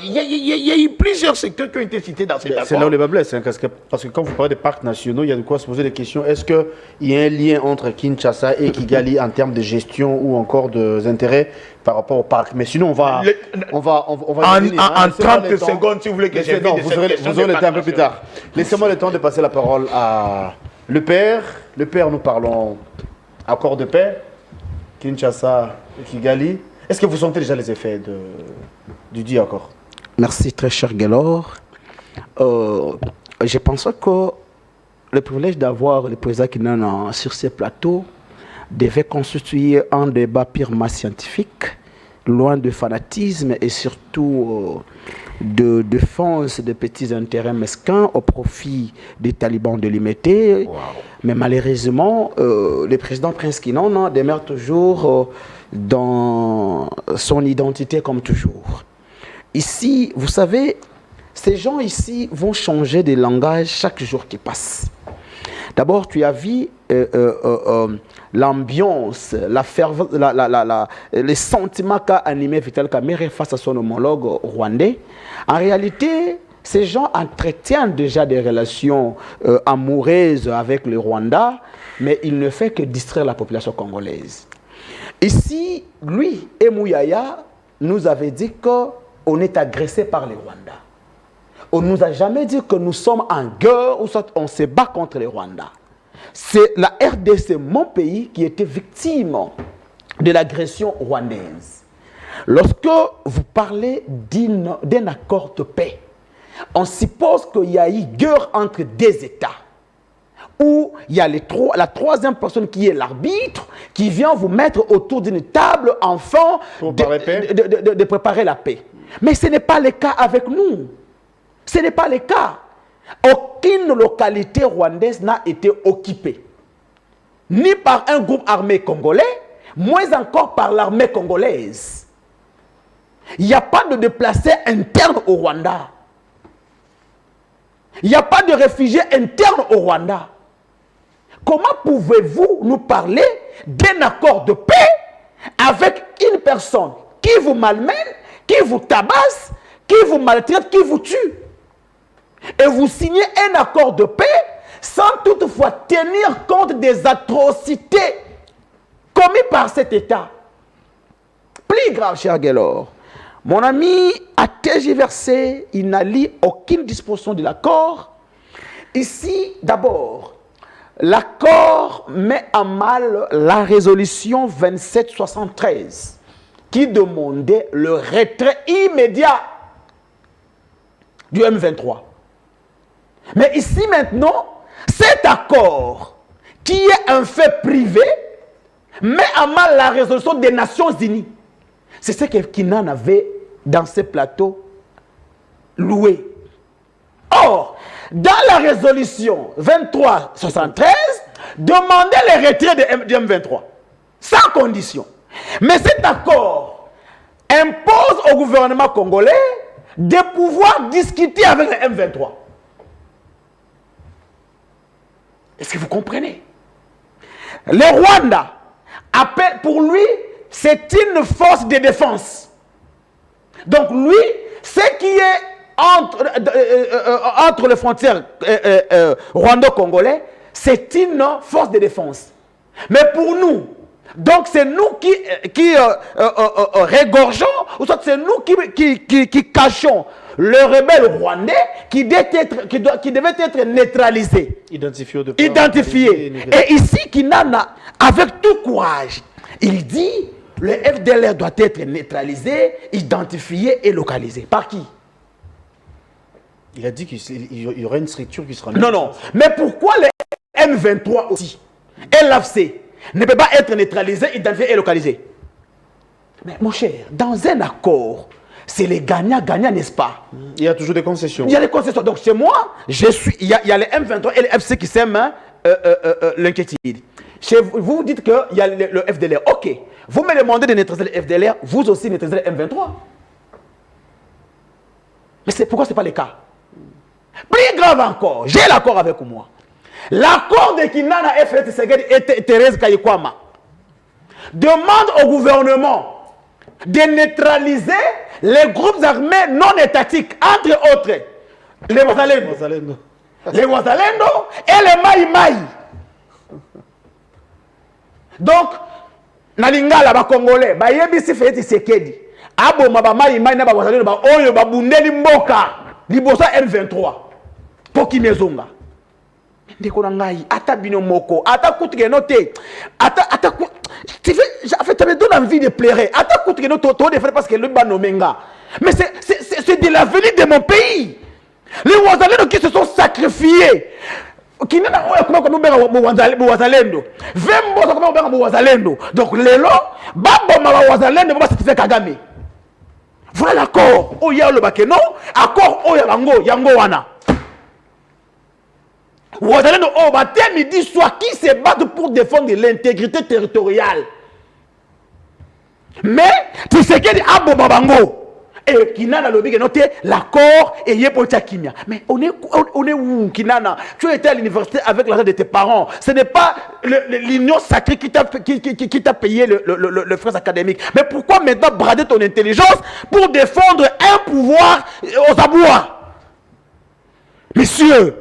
Il y a eu plusieurs secteurs qui ont été cités dans cet accord. C'est là où les bas blessent, hein, parce que quand vous parlez des parcs nationaux, il y a de quoi se poser des questions. Est-ce qu'il y a un lien entre Kinshasa et Kigali en termes de gestion ou encore d'intérêt par rapport au parc? Mais sinon, on va en 30 secondes, si vous voulez que je vous aurez le temps un peu plus tard. Laissez-moi le temps de passer la parole à Le Père. Le Père, nous parlons accord de paix, Kinshasa et Kigali. Est-ce que vous sentez déjà les effets du dit accord? Merci, très cher Gaylor. Je pense que le privilège d'avoir le président Kinana sur ces plateaux devait constituer un débat purement scientifique, loin de fanatisme et surtout de défense des petits intérêts mesquins au profit des talibans délimités. Wow. Mais malheureusement, le président Prince Kinana demeure toujours dans son identité comme toujours. Ici, vous savez, ces gens ici vont changer de langage chaque jour qui passe. D'abord, tu as vu l'ambiance, la ferveur, les sentiments qu'a animé Vital Kamerhe face à son homologue rwandais. En réalité, ces gens entretiennent déjà des relations amoureuses avec le Rwanda, mais il ne fait que distraire la population congolaise. Ici, lui et Mouyaya nous avaient dit qu'on est agressé par les Rwandais. On ne nous a jamais dit que nous sommes en guerre ou soit on se bat contre les Rwandais. C'est la RDC, mon pays, qui était victime de l'agression rwandaise. Lorsque vous parlez d'un accord de paix, on suppose qu'il y a eu guerre entre des États, où il y a la troisième personne qui est l'arbitre, qui vient vous mettre autour d'une table enfant de préparer la paix. Mais ce n'est pas le cas avec nous. Ce n'est pas le cas. Aucune localité rwandaise n'a été occupée. Ni par un groupe armé congolais, moins encore par l'armée congolaise. Il n'y a pas de déplacés internes au Rwanda. Il n'y a pas de réfugiés internes au Rwanda. Comment pouvez-vous nous parler d'un accord de paix avec une personne qui vous malmène, qui vous tabasse, qui vous maltraite, qui vous tue? Et vous signez un accord de paix sans toutefois tenir compte des atrocités commises par cet État. Plus grave, cher Guélor, mon ami a tergiversé, il n'a lu aucune disposition de l'accord. Ici, d'abord, l'accord met en mal la résolution 2773 qui demandait le retrait immédiat du M23. Mais ici maintenant, cet accord, qui est un fait privé, met en mal la résolution des Nations Unies. C'est ce que Kinan avait dans ce plateau loué. Or, dans la résolution 2373, demandait le retrait du M23, sans condition. Mais cet accord impose au gouvernement congolais de pouvoir discuter avec le M23. Est-ce que vous comprenez? Le Rwanda, pour lui, c'est une force de défense. Donc lui, ce qui est entre les frontières rwando-congolais, c'est une force de défense. Mais pour nous, donc c'est nous qui régorgeons, ou soit c'est nous qui cachons le rebelle rwandais qui devait être neutralisé. Identifié. Et ici, Kinana, avec tout courage, il dit le FDLR doit être neutralisé, identifié et localisé. Par qui? Il a dit qu'il y aurait une structure qui sera... Non. Mais pourquoi le M23 aussi et l'AFC ne peut pas être neutralisé, identifié et localisé? Mais mon cher, dans un accord, c'est les gagnants-gagnants, n'est-ce pas? Il y a toujours des concessions. Il y a des concessions. Donc chez moi, il y a les M23 et les FC qui s'aiment l'inquiétude. Chez vous, vous dites qu'il y a le FDLR. Ok. Vous me demandez de neutraliser le FDLR, vous aussi neutralisez le M23. Mais pourquoi ce n'est pas le cas? Plus grave encore, j'ai l'accord avec moi. L'accord de Kinana FF Tshisekedi et Thérèse Kayikwama demande au gouvernement de neutraliser les groupes armés non étatiques, entre autres les Wazalendo, les Wazalendo et les Maï Maï. Donc, Nalingala, ba Congolais, ba yebisi Félix Tshisekedi, aboma ba Maï Maï na ba Wazalendo ba oyo ba bundeli mboka, libosa M23. Poki mezonga. Ndeko na ngai, ata bino moko, ata kutuke note, ata tu me donnes envie de pleurer. Ata kutuke note, to de faire parce que le banomenga. Mais c'est de l'avenir de mon pays. Les Wazalendo qui se sont sacrifiés. Qui n'a pas comme Wazalendo. Vembo comme Wazalendo. Donc les lots, babo ma Wazalendo va satisfaire Kagame. Voilà l'accord. Oya le bakeno, accord oya yango wana. Wazalendo oh matin midi soir qui se battent pour défendre l'intégrité territoriale. Mais tu sais qu'il y a Abo Babango Et Kinana lobby noté l'accord et Yepotia Kimia. Mais on est où, Kinana? Tu as été à l'université avec l'argent de tes parents. Ce n'est pas l'union sacrée qui t'a payé le frais académique. Mais pourquoi maintenant brader ton intelligence pour défendre un pouvoir aux abois? Messieurs,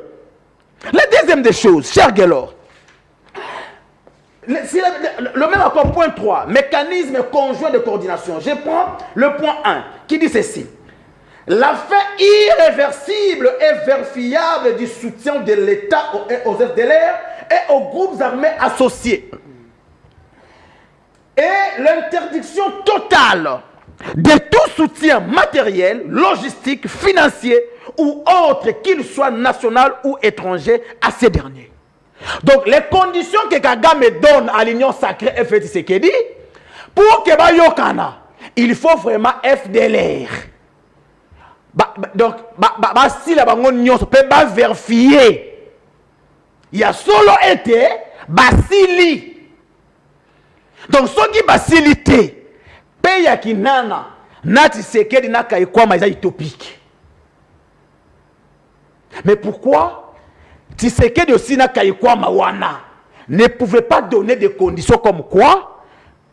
la deuxième des choses, cher Guélor, le même accord, point 3, mécanisme conjoint de coordination. Je prends le point 1 qui dit ceci. La fin irréversible et vérifiable du soutien de l'État aux FDLR et aux groupes armés associés. Et l'interdiction totale de tout soutien matériel, logistique, financier ou autre qu'il soit national ou étranger à ces derniers. Donc les conditions que Kagame donne à l'Union sacrée FDLR Tshisekedi, pour que Bayokana, il faut vraiment FDLR. Donc, si la bangon peut pas vérifier, il y a solo été basili. Donc, ce qui basilité, paye qui nana, nati Tshisekedi na kaikwa maïsa utopique. Mais pourquoi Tshisekedi aussi na kaikwa mawana ne pouvait pas donner des conditions comme quoi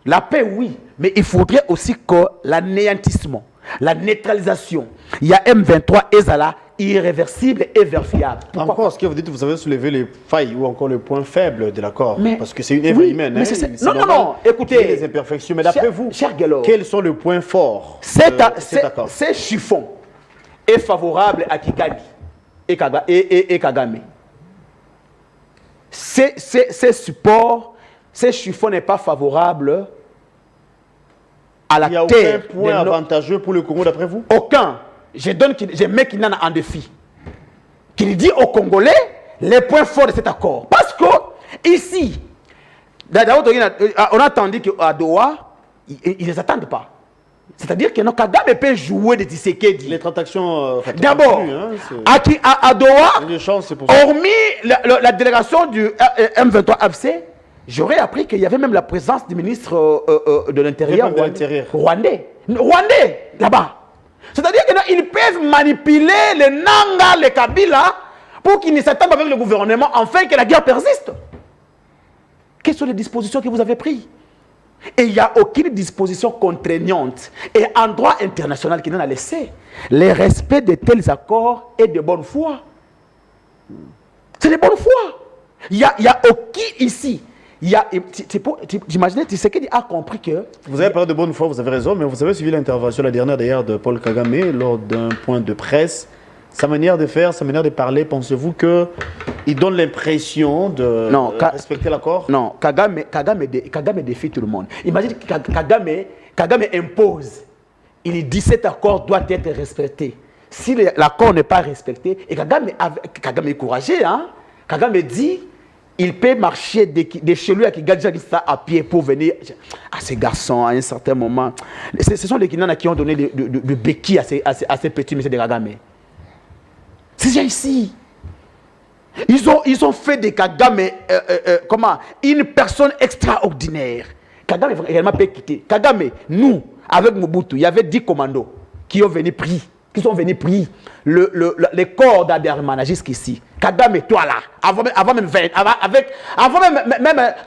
la paix, oui, mais il faudrait aussi que l'anéantissement, la neutralisation, il y a M23 et Zala irréversible et vérifiable. Pourquoi? Encore, ce que vous dites, vous avez soulevé les failles ou encore le point faible de l'accord. Parce que c'est une œuvre humaine. Mais hein, non, écoutez. Il y a des imperfections. Mais d'après vous, quels sont les points forts de cet accord? Ce chiffon est favorable à Kikadi et Kagame. Ces supports, ces chiffons n'est pas favorable à la terre. Il n'y a aucun point avantageux pour le Congo d'après vous? Aucun. Je mets Kinana en défi. Qu'il dit aux Congolais les points forts de cet accord. Parce que ici, on a entendu qu'à Doha, ils ne les attendent pas. C'est-à-dire que Kagame peut jouer de Tshisekedi. Les transactions. D'abord, à Doha, hormis la délégation du M23 AFC, j'aurais appris qu'il y avait même la présence du ministre de l'Intérieur rwandais. Rwandais, là-bas. C'est-à-dire qu'ils peuvent manipuler les Nanga, les Kabila, pour qu'ils ne s'attendent pas avec le gouvernement, afin que la guerre persiste. Quelles sont les dispositions que vous avez prises? Et il n'y a aucune disposition contraignante et en droit international qui n'en a laissé. Le respect de tels accords est de bonne foi. C'est de bonne foi. Il n'y a aucun ici. J'imagine que Tshisekedi a compris que... Vous avez parlé de bonne foi, vous avez raison, mais vous avez suivi l'intervention, la dernière d'ailleurs, de Paul Kagame lors d'un point de presse. Sa manière de faire, sa manière de parler, pensez-vous qu'il donne l'impression de respecter l'accord? Non, Kagame défie tout le monde. Imagine que Kagame impose. Il dit cet accord doit être respecté. Si l'accord n'est pas respecté, et Kagame est courageux, hein? Kagame dit... Il peut marcher de chez lui à Kigali à pied pour venir à ces garçons à un certain moment. Ce sont les Kinana qui ont donné le béquille à ces petits messieurs de Kagame. C'est déjà ici. Ils ont fait de Kagame une personne extraordinaire. Kagame également peut quitter. Kagame, nous, avec Mobutu, il y avait 10 commandos qui sont venus prier les corps d'Adermana jusqu'ici. Kagame, toi là, avant même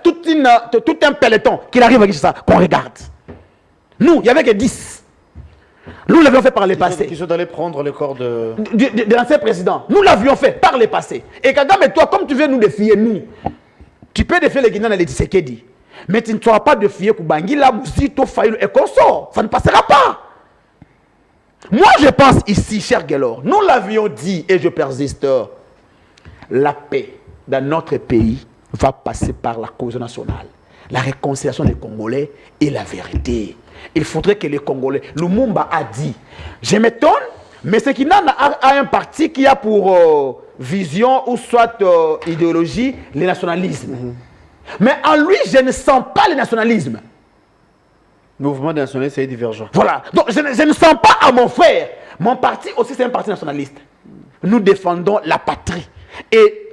tout un peloton qui arrive avec ça, qu'on regarde. Nous, il n'y avait que 10. Nous l'avions fait par le passé. Qui sont allés prendre le corps de l'ancien président. Nous l'avions fait par le passé. Et Kagame, toi, comme tu veux nous défier, nous, tu peux défier les Guinéens et les Tshisekedi. Mais tu ne sauras pas défier Koubangila, Mouzito, Fayulu et consort. Ça ne passera pas. Moi, je pense ici, cher Guélor, nous l'avions dit et je persiste, la paix dans notre pays va passer par la cause nationale, la réconciliation des Congolais et la vérité. Il faudrait que les Congolais, Lumumba a dit, je m'étonne, mais c'est qu'il a un parti qui a pour vision ou soit idéologie le nationalisme. Mais en lui, je ne sens pas le nationalisme. Le mouvement nationaliste est divergent. Voilà. Donc, je ne sens pas à mon frère. Mon parti aussi, c'est un parti nationaliste. Nous défendons la patrie. Et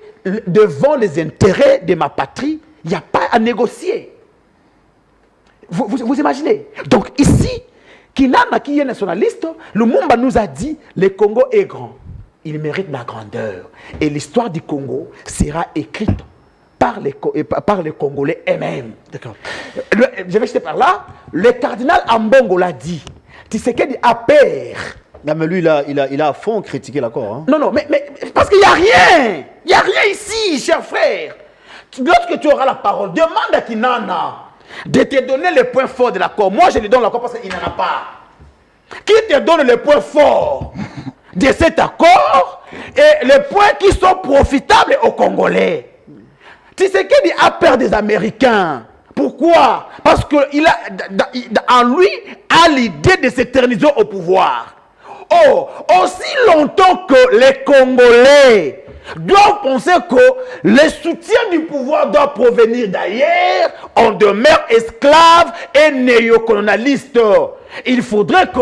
devant les intérêts de ma patrie, il n'y a pas à négocier. Vous imaginez? Donc ici, Kinana qui est nationaliste, Lumumba nous a dit le Congo est grand. Il mérite la grandeur. Et l'histoire du Congo sera écrite par les Congolais eux-mêmes. D'accord. Je vais jeter par là. Le cardinal Ambongo l'a dit. Tshisekedi a peur. Non, mais lui, il a à fond critiqué l'accord. Hein. Non, mais parce qu'il n'y a rien. Il n'y a rien ici, cher frère. Lorsque tu auras la parole, demande à Kinana de te donner les points forts de l'accord. Moi, je lui donne l'accord parce qu'il n'en a pas. Qui te donne les points forts de cet accord et les points qui sont profitables aux Congolais. Tshisekedi a peur des Américains. Pourquoi? Parce qu'il a en lui a l'idée de s'éterniser au pouvoir. Oh, aussi longtemps que les Congolais doivent penser que le soutien du pouvoir doit provenir d'ailleurs, on demeure esclave et néocolonialiste. Il faudrait que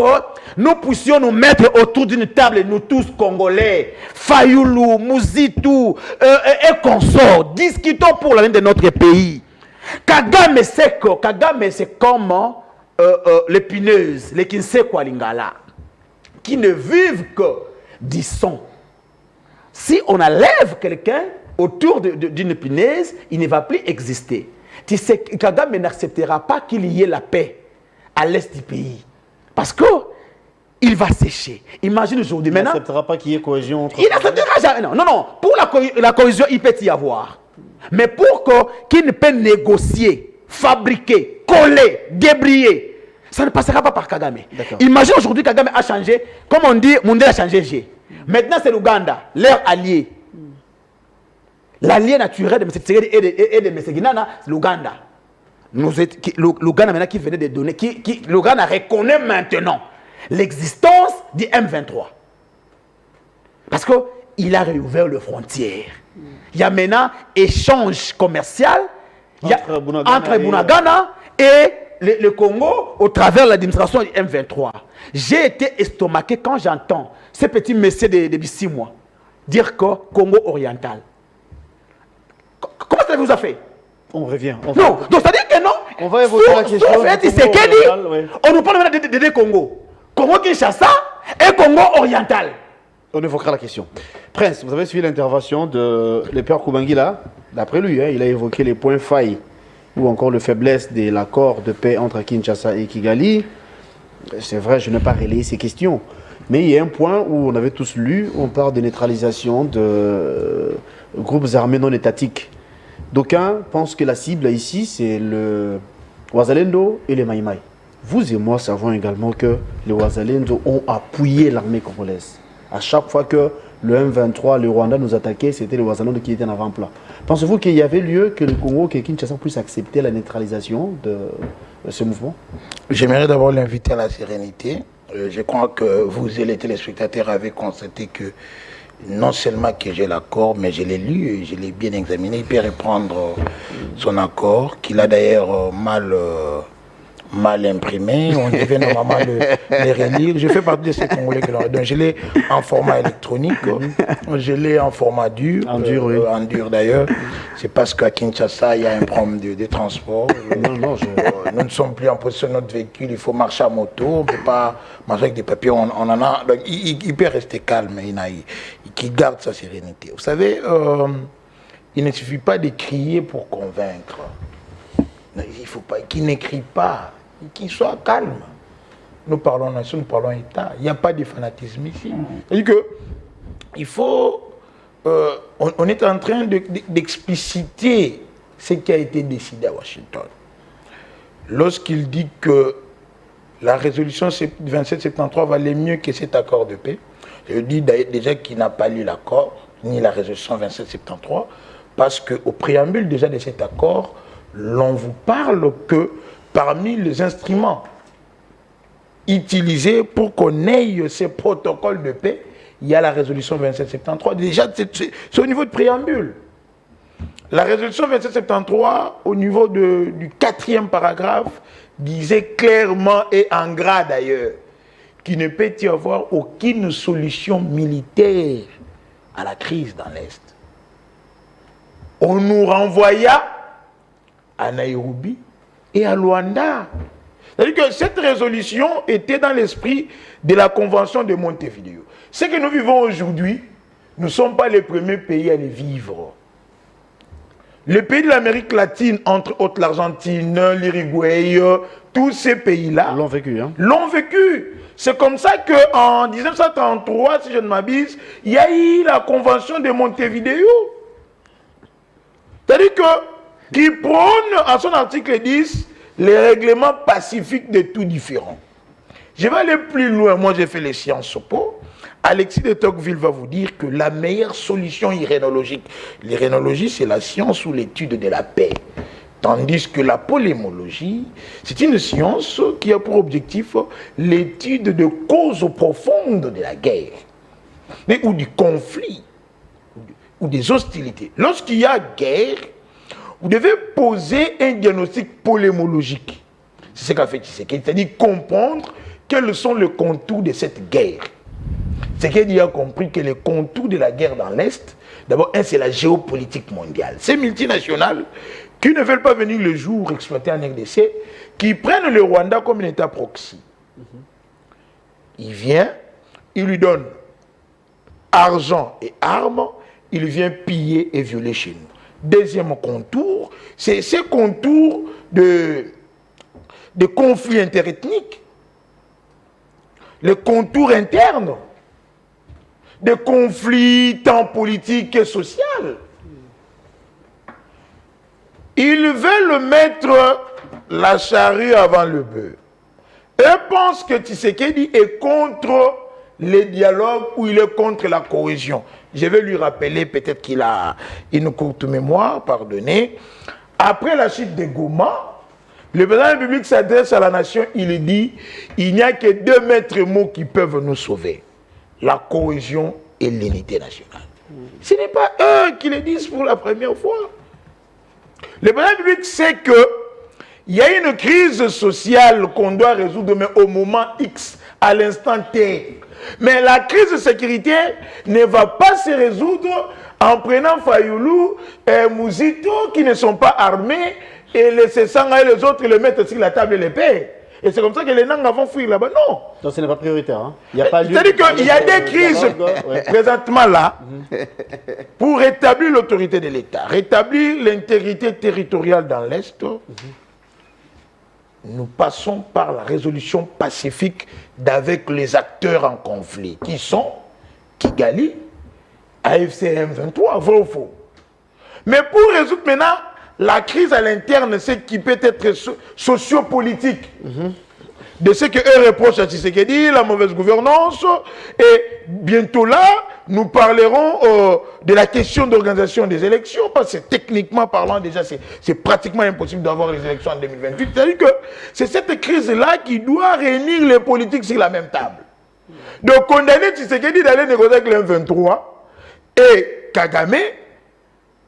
nous puissions nous mettre autour d'une table, nous tous Congolais, Fayoulou, Mouzitou et consorts, discutons pour l'avenir de notre pays. Kagame c'est comme les pineuses, les Kinsekwa Lingala, qui ne vivent que du son. Si on enlève quelqu'un autour d'une punaise, il ne va plus exister. Kagame n'acceptera pas qu'il y ait la paix à l'est du pays. Parce que il va sécher. Imagine aujourd'hui maintenant. Il n'acceptera pas qu'il y ait cohésion entre... Il n'acceptera jamais. Non. Pour la cohésion, il peut y avoir. Mais pour qu'il ne peut négocier, fabriquer, coller, débriller, ça ne passera pas par Kagame. Imagine aujourd'hui Kagame a changé, comme on dit, Mundé a changé G. Maintenant c'est l'Ouganda, leur allié. L'allié naturel de M. Tshisekedi et de M. Ginana, c'est l'Ouganda. L'Ouganda maintenant qui venait de donner, l'Ouganda reconnaît maintenant l'existence du M23. Parce qu'il a réouvert les frontières. Il y a maintenant échange commercial entre Bunagana et le Congo au travers de l'administration du M23. J'ai été estomaqué quand j'entends ces petits messieurs de 6 mois dire que Congo oriental. Comment ça vous a fait? On revient. Non, donc c'est-à-dire que non. On va évoquer la question. On nous parle maintenant de deux Congo. Congo Kinshasa et Congo oriental. On évoquera la question. Prince, vous avez suivi l'intervention de le père Koubangila. D'après lui, il a évoqué les points failles ou encore les faiblesses de l'accord de paix entre Kinshasa et Kigali. C'est vrai, je n'ai pas relayé ces questions. Mais il y a un point où on avait tous lu, on parle de neutralisation de groupes armés non étatiques. D'aucuns pensent que la cible ici, c'est le Wazalendo et les Maïmaï. Vous et moi savons également que les Wazalendo ont appuyé l'armée congolaise. À chaque fois que le M23, le Rwanda nous attaquait, c'était les Wazalendo qui étaient en avant-plan. Pensez-vous qu'il y avait lieu que le Congo, que Kinshasa puisse accepter la neutralisation de ce mouvement? J'aimerais d'abord l'inviter à la sérénité. Je crois que vous et les téléspectateurs avez constaté que non seulement que j'ai l'accord, mais je l'ai lu et je l'ai bien examiné. Il peut reprendre son accord, qu'il a d'ailleurs mal imprimé. On devait normalement le relire. Je fais partie de ces Congolais qui l'ont. Donc je l'ai en format électronique, je l'ai en format dur, en dur d'ailleurs. C'est parce qu'à Kinshasa, il y a un problème de transport. Nous ne sommes plus en possession de notre véhicule, il faut marcher à moto, on ne peut pas marcher avec des papiers, on en a. Donc, il peut rester calme, qu'il garde sa sérénité. Vous savez, il ne suffit pas de crier pour convaincre. Il ne faut pas qu'il n'écrit pas, qu'il soit calme. Nous parlons nation, nous parlons État. Il n'y a pas de fanatisme ici. C'est-à-dire que il faut. On est en train d'expliciter ce qui a été décidé à Washington. Lorsqu'il dit que la résolution 2773 valait mieux que cet accord de paix, je dis déjà qu'il n'a pas lu l'accord, ni la résolution 2773, parce qu'au préambule déjà de cet accord, l'on vous parle que parmi les instruments utilisés pour qu'on ait ces protocoles de paix, il y a la résolution 2773. Déjà, c'est au niveau de préambule. La résolution 2773, au niveau du 4e paragraphe, disait clairement et en gras d'ailleurs, qu'il ne peut y avoir aucune solution militaire à la crise dans l'Est. On nous renvoya à Nairobi et à Luanda. C'est-à-dire que cette résolution était dans l'esprit de la Convention de Montevideo. Ce que nous vivons aujourd'hui, nous ne sommes pas les premiers pays à les vivre. Les pays de l'Amérique latine, entre autres l'Argentine, l'Uruguay, tous ces pays-là L'ont vécu, hein. l'ont vécu. C'est comme ça qu'en 1933, si je ne m'abuse, il y a eu la Convention de Montevideo. C'est-à-dire qui prône à son article 10 les règlements pacifiques de tout différent. Je vais aller plus loin. Moi, j'ai fait les sciences po. Alexis de Tocqueville va vous dire que la meilleure solution irénologique, l'irénologie, c'est la science ou l'étude de la paix. Tandis que la polémologie, c'est une science qui a pour objectif l'étude de causes profondes de la guerre, ou du conflit, ou des hostilités. Lorsqu'il y a guerre, vous devez poser un diagnostic polémologique. C'est ce qu'a fait Tshisekedi, c'est-à-dire comprendre quels sont les contours de cette guerre. Tshisekedi a compris que les contours de la guerre dans l'Est, d'abord, c'est la géopolitique mondiale. Ces multinationales qui ne veulent pas venir le jour exploiter en RDC, qui prennent le Rwanda comme un État proxy. Il vient, il lui donne argent et armes, il vient piller et violer chez nous. Deuxième contour, c'est ces contours de conflits interethniques, les contours internes, des conflits tant politiques que sociaux. Ils veulent mettre la charrue avant le bœuf. Eux pensent que Tshisekedi est contre les dialogues ou il est contre la cohésion. Je vais lui rappeler, peut-être qu'il a une courte mémoire, pardonnez. Après la chute de Goma, le président de la République s'adresse à la nation, il dit il n'y a que deux maîtres mots qui peuvent nous sauver, la cohésion et l'unité nationale. Ce n'est pas eux qui le disent pour la première fois. Le président de la République sait qu'il y a une crise sociale qu'on doit résoudre, mais au moment X, à l'instant T. Mais la crise sécuritaire ne va pas se résoudre en prenant Fayoulou et Mouzito qui ne sont pas armés et laisser Sanga et les autres les mettre sur la table et les payer. Et c'est comme ça que les Nangs vont fuir là-bas. Non. Donc ce n'est pas prioritaire. Hein. Il y a pas lieu. C'est-à-dire qu'il y a des crises présentement là pour rétablir l'autorité de l'État, rétablir l'intégrité territoriale dans l'Est. Nous passons par la résolution pacifique d'avec les acteurs en conflit, qui sont Kigali, AFCM 23, vrai ou faux. Mais pour résoudre maintenant la crise à l'interne, c'est qui peut être sociopolitique, de ce qu'eux reprochent à Tshisekedi, la mauvaise gouvernance, et bientôt là, nous parlerons de la question d'organisation des élections, parce que techniquement parlant, déjà, c'est pratiquement impossible d'avoir les élections en 2028. C'est-à-dire que c'est cette crise-là qui doit réunir les politiques sur la même table. Donc, condamner Tshisekedi d'aller négocier avec l'M23 et Kagame,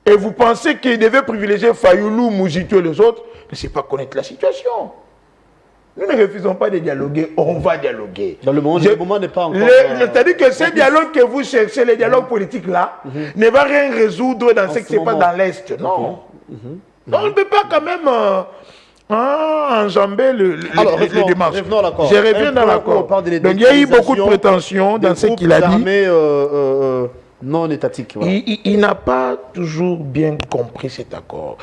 et vous pensez qu'il devait privilégier Fayoulou, Mouzito et les autres, mais ce n'est pas connaître la situation. Nous ne refusons pas de dialoguer, on va dialoguer. Dans le moment n'est pas encore... C'est-à-dire que ce dialogue que vous cherchez, les dialogues politiques-là, ne va rien résoudre dans ce qui se passe dans l'Est. Non. On ne peut pas quand même enjamber le démarche. Je reviens dans l'accord. Donc il y a eu beaucoup de prétentions dans ce qu'il a dit. Non étatique. Voilà. Il n'a pas toujours bien compris cet accord.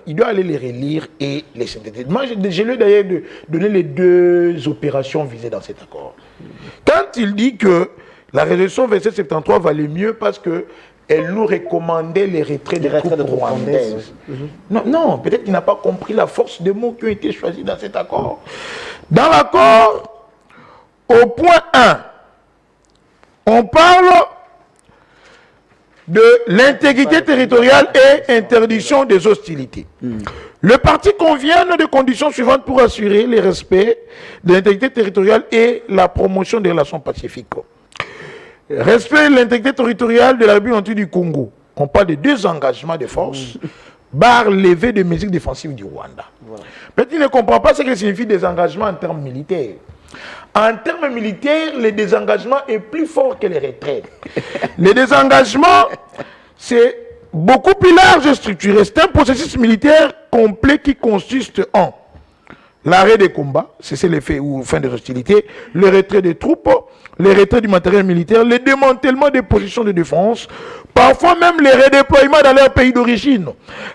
Il doit aller les relire et les synthétiser. Moi, je lui ai d'ailleurs donné les deux opérations visées dans cet accord. Quand il dit que la résolution 2773 valait mieux parce qu'elle nous recommandait les retraits des troupes rwandaises. Non, peut-être qu'il n'a pas compris la force des mots qui ont été choisis dans cet accord. Dans l'accord, au point 1, on parle de l'intégrité territoriale et interdiction des hostilités. Le parti convient des conditions suivantes pour assurer le respect de l'intégrité territoriale et la promotion des relations pacifiques. Respect de l'intégrité territoriale de la République du Congo. On parle de 2 engagements de force, barre levée de mesures défensives du Rwanda. Voilà. Peut-être qu'il ne comprend pas ce que signifie des engagements en termes militaires. En termes militaires, le désengagement est plus fort que les retraites. Le désengagement, c'est beaucoup plus large et structuré. C'est un processus militaire complet qui consiste en l'arrêt des combats, c'est l'effet ou fin des hostilités, le retrait des troupes, le retrait du matériel militaire, le démantèlement des positions de défense, parfois même les redéploiements dans leur pays d'origine.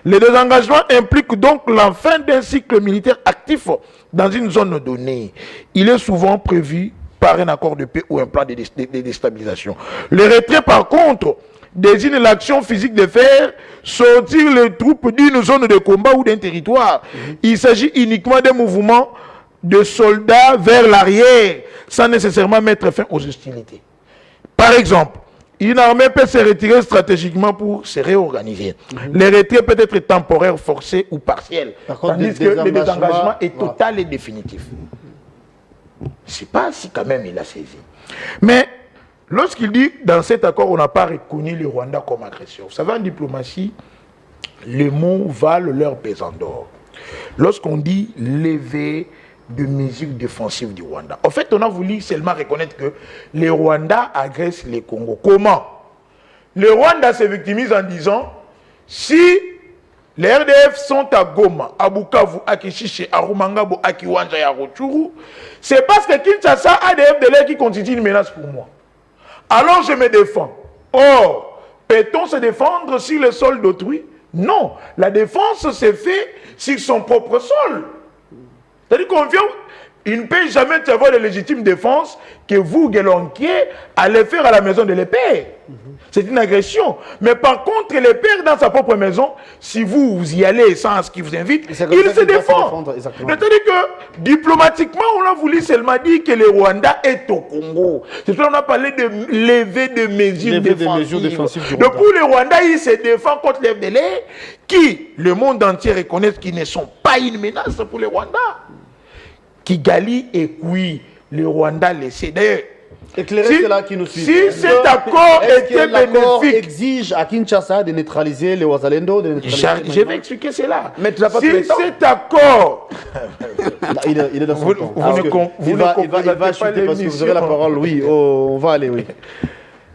Le désengagement implique donc la fin d'un cycle militaire actif dans une zone donnée. Il est souvent prévu par un accord de paix ou un plan de déstabilisation. Le retrait, par contre, désigne l'action physique de faire sortir les troupes d'une zone de combat ou d'un territoire. Il s'agit uniquement d'un mouvement de soldats vers l'arrière, sans nécessairement mettre fin aux hostilités. Par exemple, une armée peut se retirer stratégiquement pour se réorganiser. Le retrait peut être temporaire, forcé ou partiel. Tandis que le désengagement est total et définitif. Je ne sais pas si quand même il a saisi. Mais lorsqu'il dit, dans cet accord, on n'a pas reconnu le Rwanda comme agresseur. Vous savez, en diplomatie, les mots valent leur pesant d'or. Lorsqu'on dit lever de mesures défensives du Rwanda, en fait, on a voulu seulement reconnaître que les Rwandais agressent les Congos. Comment? Le Rwanda se victimise en disant, si les RDF sont à Goma, à Bukavu, à Kishishe, à Rumangabo, à Kiwanja et à Rutshuru, c'est parce que Kinshasa a des FDLR qui constituent une menace pour moi. Alors je me défends. Or, peut-on se défendre sur le sol d'autrui? Non. La défense se fait sur son propre sol. C'est-à-dire qu'on vient, il ne peut jamais avoir de légitime défense que vous, Guélonquier, allez faire à la maison de l'épée. C'est une agression. Mais par contre, les pères dans sa propre maison, si vous y allez sans ce qu'il vous invite, il se défend. C'est-à-dire que diplomatiquement, on a voulu seulement dire que le Rwanda est au Congo. C'est pour ça qu'on a parlé de lever de mesures défensives. Donc pour le Rwanda, il se défend contre les FDLR qui, le monde entier reconnaît qu'ils ne sont pas une menace pour le Rwanda. Kigali et Koui, le Rwanda laissé. D'ailleurs, éclairez cela qui nous suit. Si cet accord était bénéfique, exige à Kinshasa de neutraliser les Ouazalendo, je vais expliquer cela. Mais tu n'as pas si cet accord, il est dans son temps. Il va chuter parce que vous aurez la parole. Oui, on va aller, oui.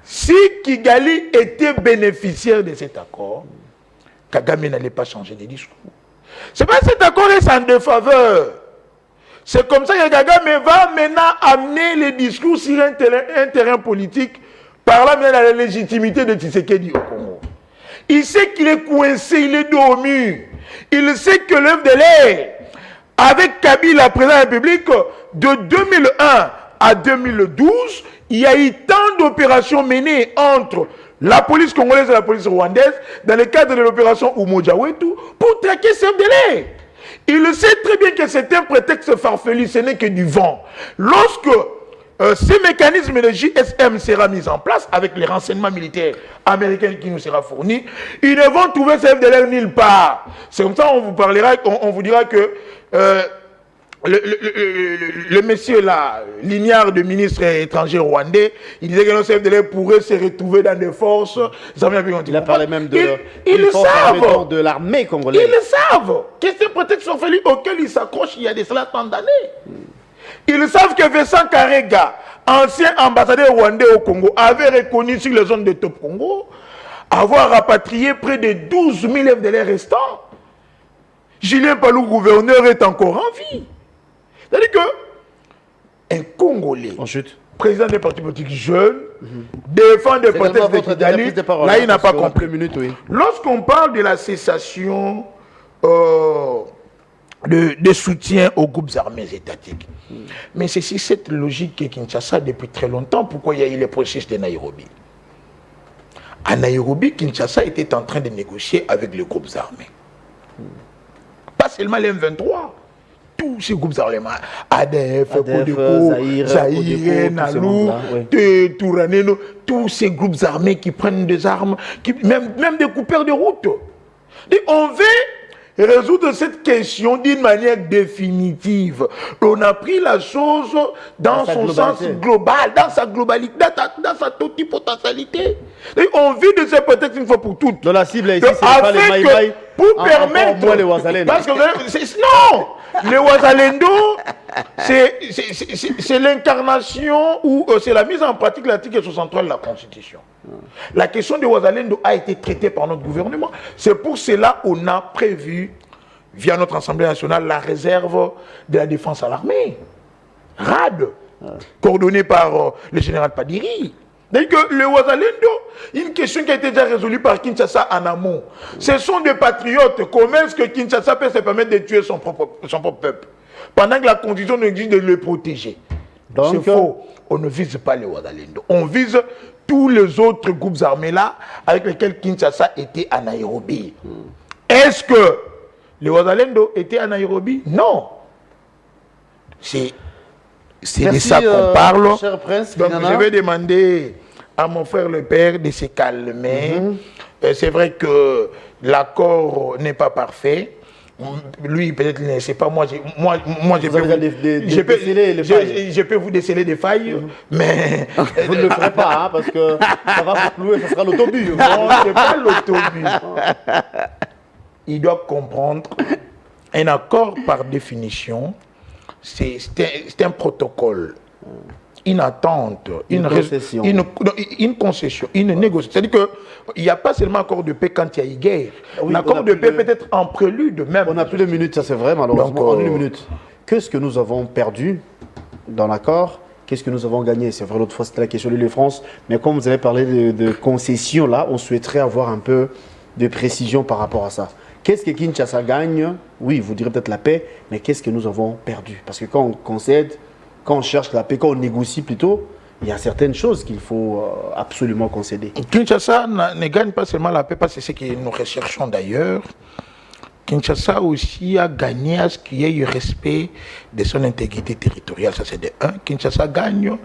Si Kigali était bénéficiaire de cet accord, Kagame n'allait pas changer de discours. C'est pas cet accord est en défaveur. C'est comme ça que Kagame va maintenant amener les discours sur un terrain politique, par là maintenant la légitimité de Tshisekedi au Congo. Il sait qu'il est coincé, il est dos au mur. Il sait que l'œuvre de l'air, avec Kabila, président de la République, de 2001 à 2012, il y a eu tant d'opérations menées entre la police congolaise et la police rwandaise dans le cadre de l'opération Umoja Wetu pour traquer ce œuvre de l'air. Il sait très bien que c'est un prétexte farfelu, ce n'est que du vent. Lorsque ces mécanismes de JSM sera mis en place avec les renseignements militaires américains qui nous sera fournis, ils ne vont trouver ce FDLR nulle part. C'est comme ça qu'on vous parlera, on vous dira que le monsieur là, l'ignard de ministre étranger rwandais, il disait que le FDLR pourrait se retrouver dans des forces. Il a parlé même de de l'armée congolaise. Ils le savent. Que c'est un prétexte farfelu auquel ils s'accrochent il y a de cela tant d'années. Ils savent que Vincent Karega, ancien ambassadeur rwandais au Congo, avait reconnu sur les zones de Top Congo avoir rapatrié près de 12 000 FDLR restants. Julien Palou, gouverneur, est encore en vie. C'est-à-dire qu'un Congolais, président des partis politiques jeunes, défend des prétextes de Kigali, là il n'a pas compris. Lorsqu'on parle de la cessation de soutien aux groupes armés étatiques, mais c'est si cette logique que Kinshasa depuis très longtemps, pourquoi il y a eu le processus de Nairobi. À Nairobi, Kinshasa était en train de négocier avec les groupes armés. Pas seulement les M23. Tous ces groupes armés, ADF, Kodeko, Zaïre, Nalou, Touraneno, tous ces groupes armés qui prennent des armes, même des coupeurs de route. Et on veut résoudre cette question d'une manière définitive. On a pris la chose dans son sens global, dans sa globalité, dans sa totipotentialité. Et on vit de ces prétextes une fois pour toutes. Dans la cible ici, c'est pas les maïmaï. Pour permettre... les Ouazalendo. Parce que non, les Ouazalendo, c'est l'incarnation ou c'est la mise en pratique de l'article 63 de la Constitution. La question des Ouazalendo a été traitée par notre gouvernement. C'est pour cela qu'on a prévu via notre Assemblée nationale, la réserve de la défense à l'armée. RAD, coordonné par le général Padiri. C'est-à-dire que le Ouazalendo, une question qui a été déjà résolue par Kinshasa en amont. Ce sont des patriotes. Comment est-ce que Kinshasa peut se permettre de tuer son propre peuple pendant que la condition exige de le protéger? C'est faux. On ne vise pas les Ouazalendo. On vise tous les autres groupes armés là avec lesquels Kinshasa était à Nairobi. Est-ce que les Ouazalendo étaient à Nairobi? Non. C'est de ça qu'on parle. Cher Prince, donc je vais demander à mon frère le père de se calmer. C'est vrai que l'accord n'est pas parfait. Lui, peut-être, il ne sait pas. Moi, je peux vous déceler des failles, mais... Vous ne le ferez pas, hein, parce que ça va vous clouer, ça sera l'autobus. Non, ce n'est pas l'autobus. Il doit comprendre, un accord, par définition, c'est un protocole, une attente, une concession, une négociation. C'est-à-dire qu'il n'y a pas seulement accord de paix quand il y a eu guerre. Oui, l'accord de paix peut être en prélude même. On n'a plus de minutes, ça c'est vrai, malheureusement. Donc, en une minute. Qu'est-ce que nous avons perdu dans l'accord? Qu'est-ce que nous avons gagné? C'est vrai, l'autre fois c'était la question de l'île-de-France, mais comme vous avez parlé de concession là, on souhaiterait avoir un peu de précision par rapport à ça. Qu'est-ce que Kinshasa gagne? Oui, vous direz peut-être la paix, mais qu'est-ce que nous avons perdu? Parce que quand on concède, quand on cherche la paix, quand on négocie plutôt, il y a certaines choses qu'il faut absolument concéder. Kinshasa ne gagne pas seulement la paix, parce que c'est ce que nous recherchons d'ailleurs. Kinshasa aussi a gagné à ce qu'il y ait eu respect de son intégrité territoriale. Ça, c'est de un. Kinshasa gagne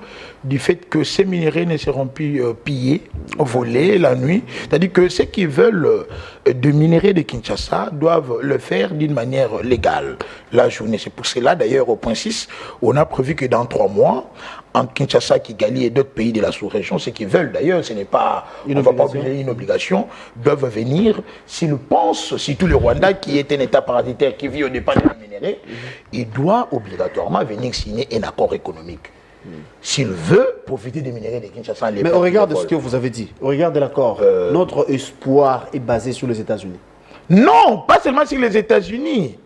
du fait que ces minéraux ne seront plus pillés, volés la nuit. C'est-à-dire que ceux qui veulent de minéraux de Kinshasa doivent le faire d'une manière légale la journée. C'est pour cela, d'ailleurs, au point 6, on a prévu que dans 3 mois, entre Kinshasa, Kigali et d'autres pays de la sous-région, ceux qui veulent d'ailleurs, ce n'est pas une obligation, doivent venir s'ils pensent, si tout le Rwanda qui est un État parasitaire qui vit au départ de la minerai, il doit obligatoirement venir signer un accord économique. S'il veut profiter des minéraux de Kinshasa. Mais au regard de ce que vous avez dit, au regard de l'accord, notre espoir est basé sur les États-Unis. Non, pas seulement sur les États-Unis.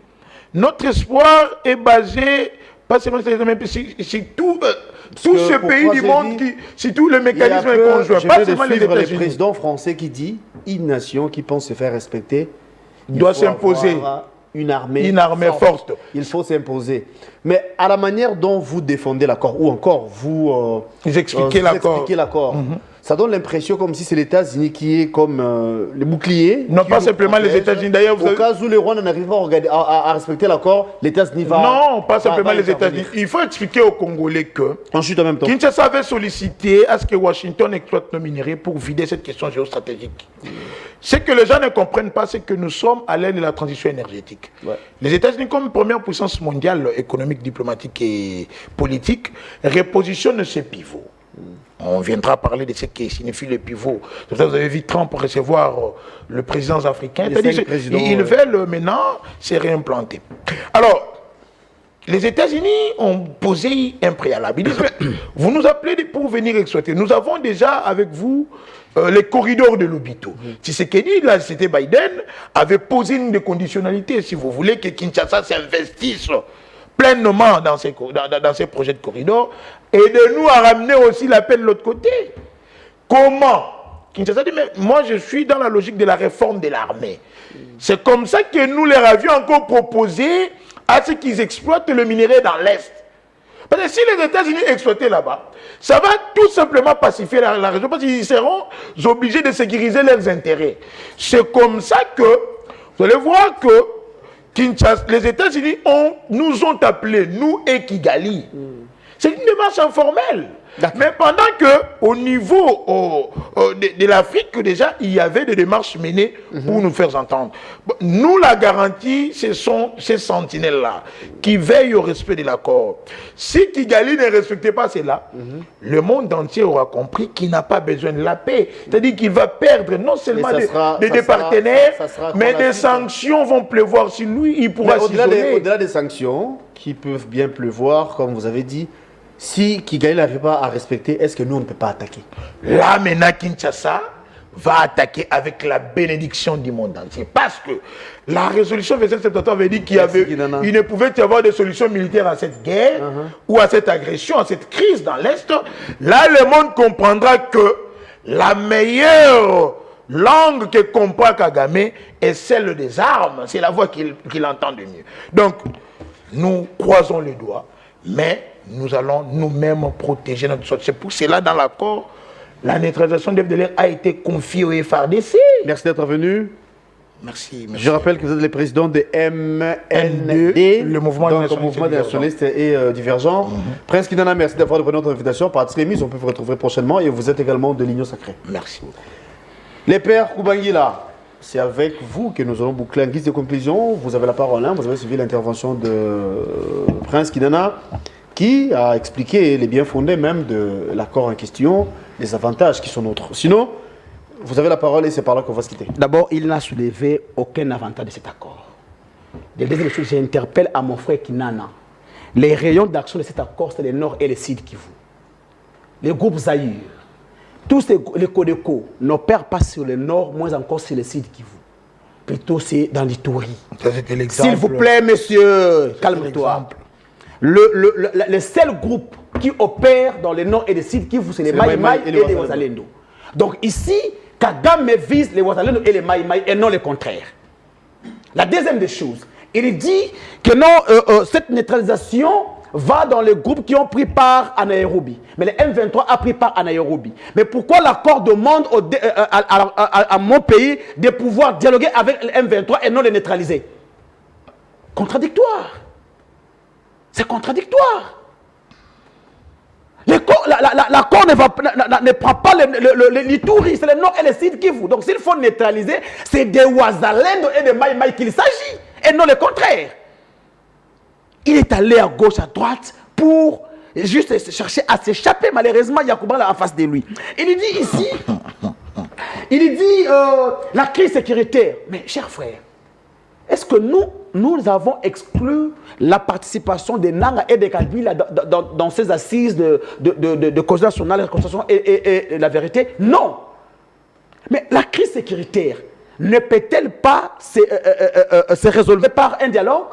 Notre espoir est basé, pas seulement sur les États-Unis, mais sur tout ce pays du monde, si tout le mécanisme est conjoint. Pas seulement les États-Unis. Le président français qui dit une nation qui pense se faire respecter doit s'imposer. Une armée forte. Il faut s'imposer. Mais à la manière dont vous défendez l'accord, ou encore vous expliquez l'accord, ça donne l'impression comme si c'est les États-Unis qui est comme le bouclier. Non, pas simplement les États-Unis. D'ailleurs, au cas où le Rwanda n'arrive pas à respecter l'accord, les États-Unis vont... Non, pas simplement les États-Unis. Il faut expliquer aux Congolais que ensuite, en même temps, Kinshasa avait sollicité à ce que Washington exploite nos minéraux pour vider cette question géostratégique. Ce que les gens ne comprennent pas, c'est que nous sommes à l'ère de la transition énergétique. Les États-Unis, comme première puissance mondiale économique, diplomatique et politique, repositionnent ces pivots. On viendra parler de ce qui signifie le pivot. Vous avez vu Trump recevoir le président africain. Ils veulent maintenant se réimplanter. Alors, les États-Unis ont posé un préalable. Ils disent, vous nous appelez pour venir exploiter. Nous avons déjà avec vous les corridors de l'Obito. Tshisekedi, là, c'était Biden, avait posé une conditionnalité. Si vous voulez que Kinshasa s'investisse pleinement dans ces projets de corridor et de nous à ramener aussi la paix de l'autre côté. Comment? Kinshasa dit, mais moi je suis dans la logique de la réforme de l'armée. C'est comme ça que nous leur avions encore proposé à ce qu'ils exploitent le minerai dans l'Est. Parce que si les États-Unis exploitaient là-bas, ça va tout simplement pacifier la région parce qu'ils seront obligés de sécuriser leurs intérêts. C'est comme ça que vous allez voir que Kinshasa, les États-Unis nous ont appelés, nous et Kigali. C'est une démarche informelle. Mais pendant que au niveau de l'Afrique, déjà, il y avait des démarches menées pour nous faire entendre. Nous, la garantie, ce sont ces sentinelles-là qui veillent au respect de l'accord. Si Kigali ne respectait pas cela, le monde entier aura compris qu'il n'a pas besoin de la paix. C'est-à-dire qu'il va perdre non seulement des partenaires, mais des sanctions vont pleuvoir sur lui. Il pourra s'isoler. Au-delà des sanctions, qui peuvent bien pleuvoir, comme vous avez dit, si Kigali n'arrive pas à respecter, est-ce que nous, on ne peut pas attaquer? Là, maintenant, Kinshasa va attaquer avec la bénédiction du monde entier. Parce que la résolution 2773 avait dit qu'il il ne pouvait y avoir de solution militaire à cette guerre ou à cette agression, à cette crise dans l'Est. Là, le monde comprendra que la meilleure langue que comprend Kagame est celle des armes. C'est la voix qu'il entend de mieux. Donc, nous croisons les doigts, mais nous allons nous-mêmes protéger notre sorte. C'est pour cela, dans l'accord, la neutralisation de FDLR a été confiée au FARDC. Merci d'être venu. Merci. Je rappelle que vous êtes le président de MND, le mouvement des nationalistes et divergents. Prince Kinana, merci d'avoir répondu à notre invitation. Par Trémis, on peut vous retrouver prochainement et vous êtes également de l'Union Sacrée. Merci beaucoup. Les pères Koubangila, c'est avec vous que nous allons boucler en guise de conclusion. Vous avez la parole, hein. Vous avez suivi l'intervention de Prince Kinana qui a expliqué les biens fondés même de l'accord en question, les avantages qui sont nôtres. Sinon, vous avez la parole et c'est par là qu'on va se quitter. D'abord, il n'a soulevé aucun avantage de cet accord. De deuxième chose, j'interpelle à mon frère Kinana. Les rayons d'action de cet accord, c'est le Nord et le Sud Kivu. Les groupes Zaïre, tous les Codeco n'opèrent pas sur le Nord, moins encore sur le Sud Kivu. Plutôt, c'est dans l'Ituri. S'il vous plaît, monsieur, calme-toi. Le seul groupe qui opère dans le Nord et le Sud Kivu, c'est les Maï Maï et les Wazalendo. Donc ici, Kagame vise les Wazalendo et les Maï Maï et non le contraire. La deuxième des choses, il dit que non, cette neutralisation va dans les groupes qui ont pris part à Nairobi. Mais le M23 a pris part à Nairobi. Mais pourquoi l'accord demande à mon pays de pouvoir dialoguer avec le M23 et non les neutraliser? Contradictoire. C'est contradictoire. L'accord ne prend pas l'Ituri, c'est le Nord et le Sud Kivu. Donc s'il faut neutraliser, c'est des Ouazalendo et des Maï Maï qu'il s'agit, et non le contraire. Il est allé à gauche, à droite, pour juste chercher à s'échapper. Malheureusement, Yacouba là en face de lui. Il dit ici, il dit la crise sécuritaire. Mais chers frères, est-ce que nous avons exclu la participation des Nanga et des Kabila dans ces assises de cause nationale, la constitution et la vérité? Non. Mais la crise sécuritaire ne peut-elle pas se résolver par un dialogue?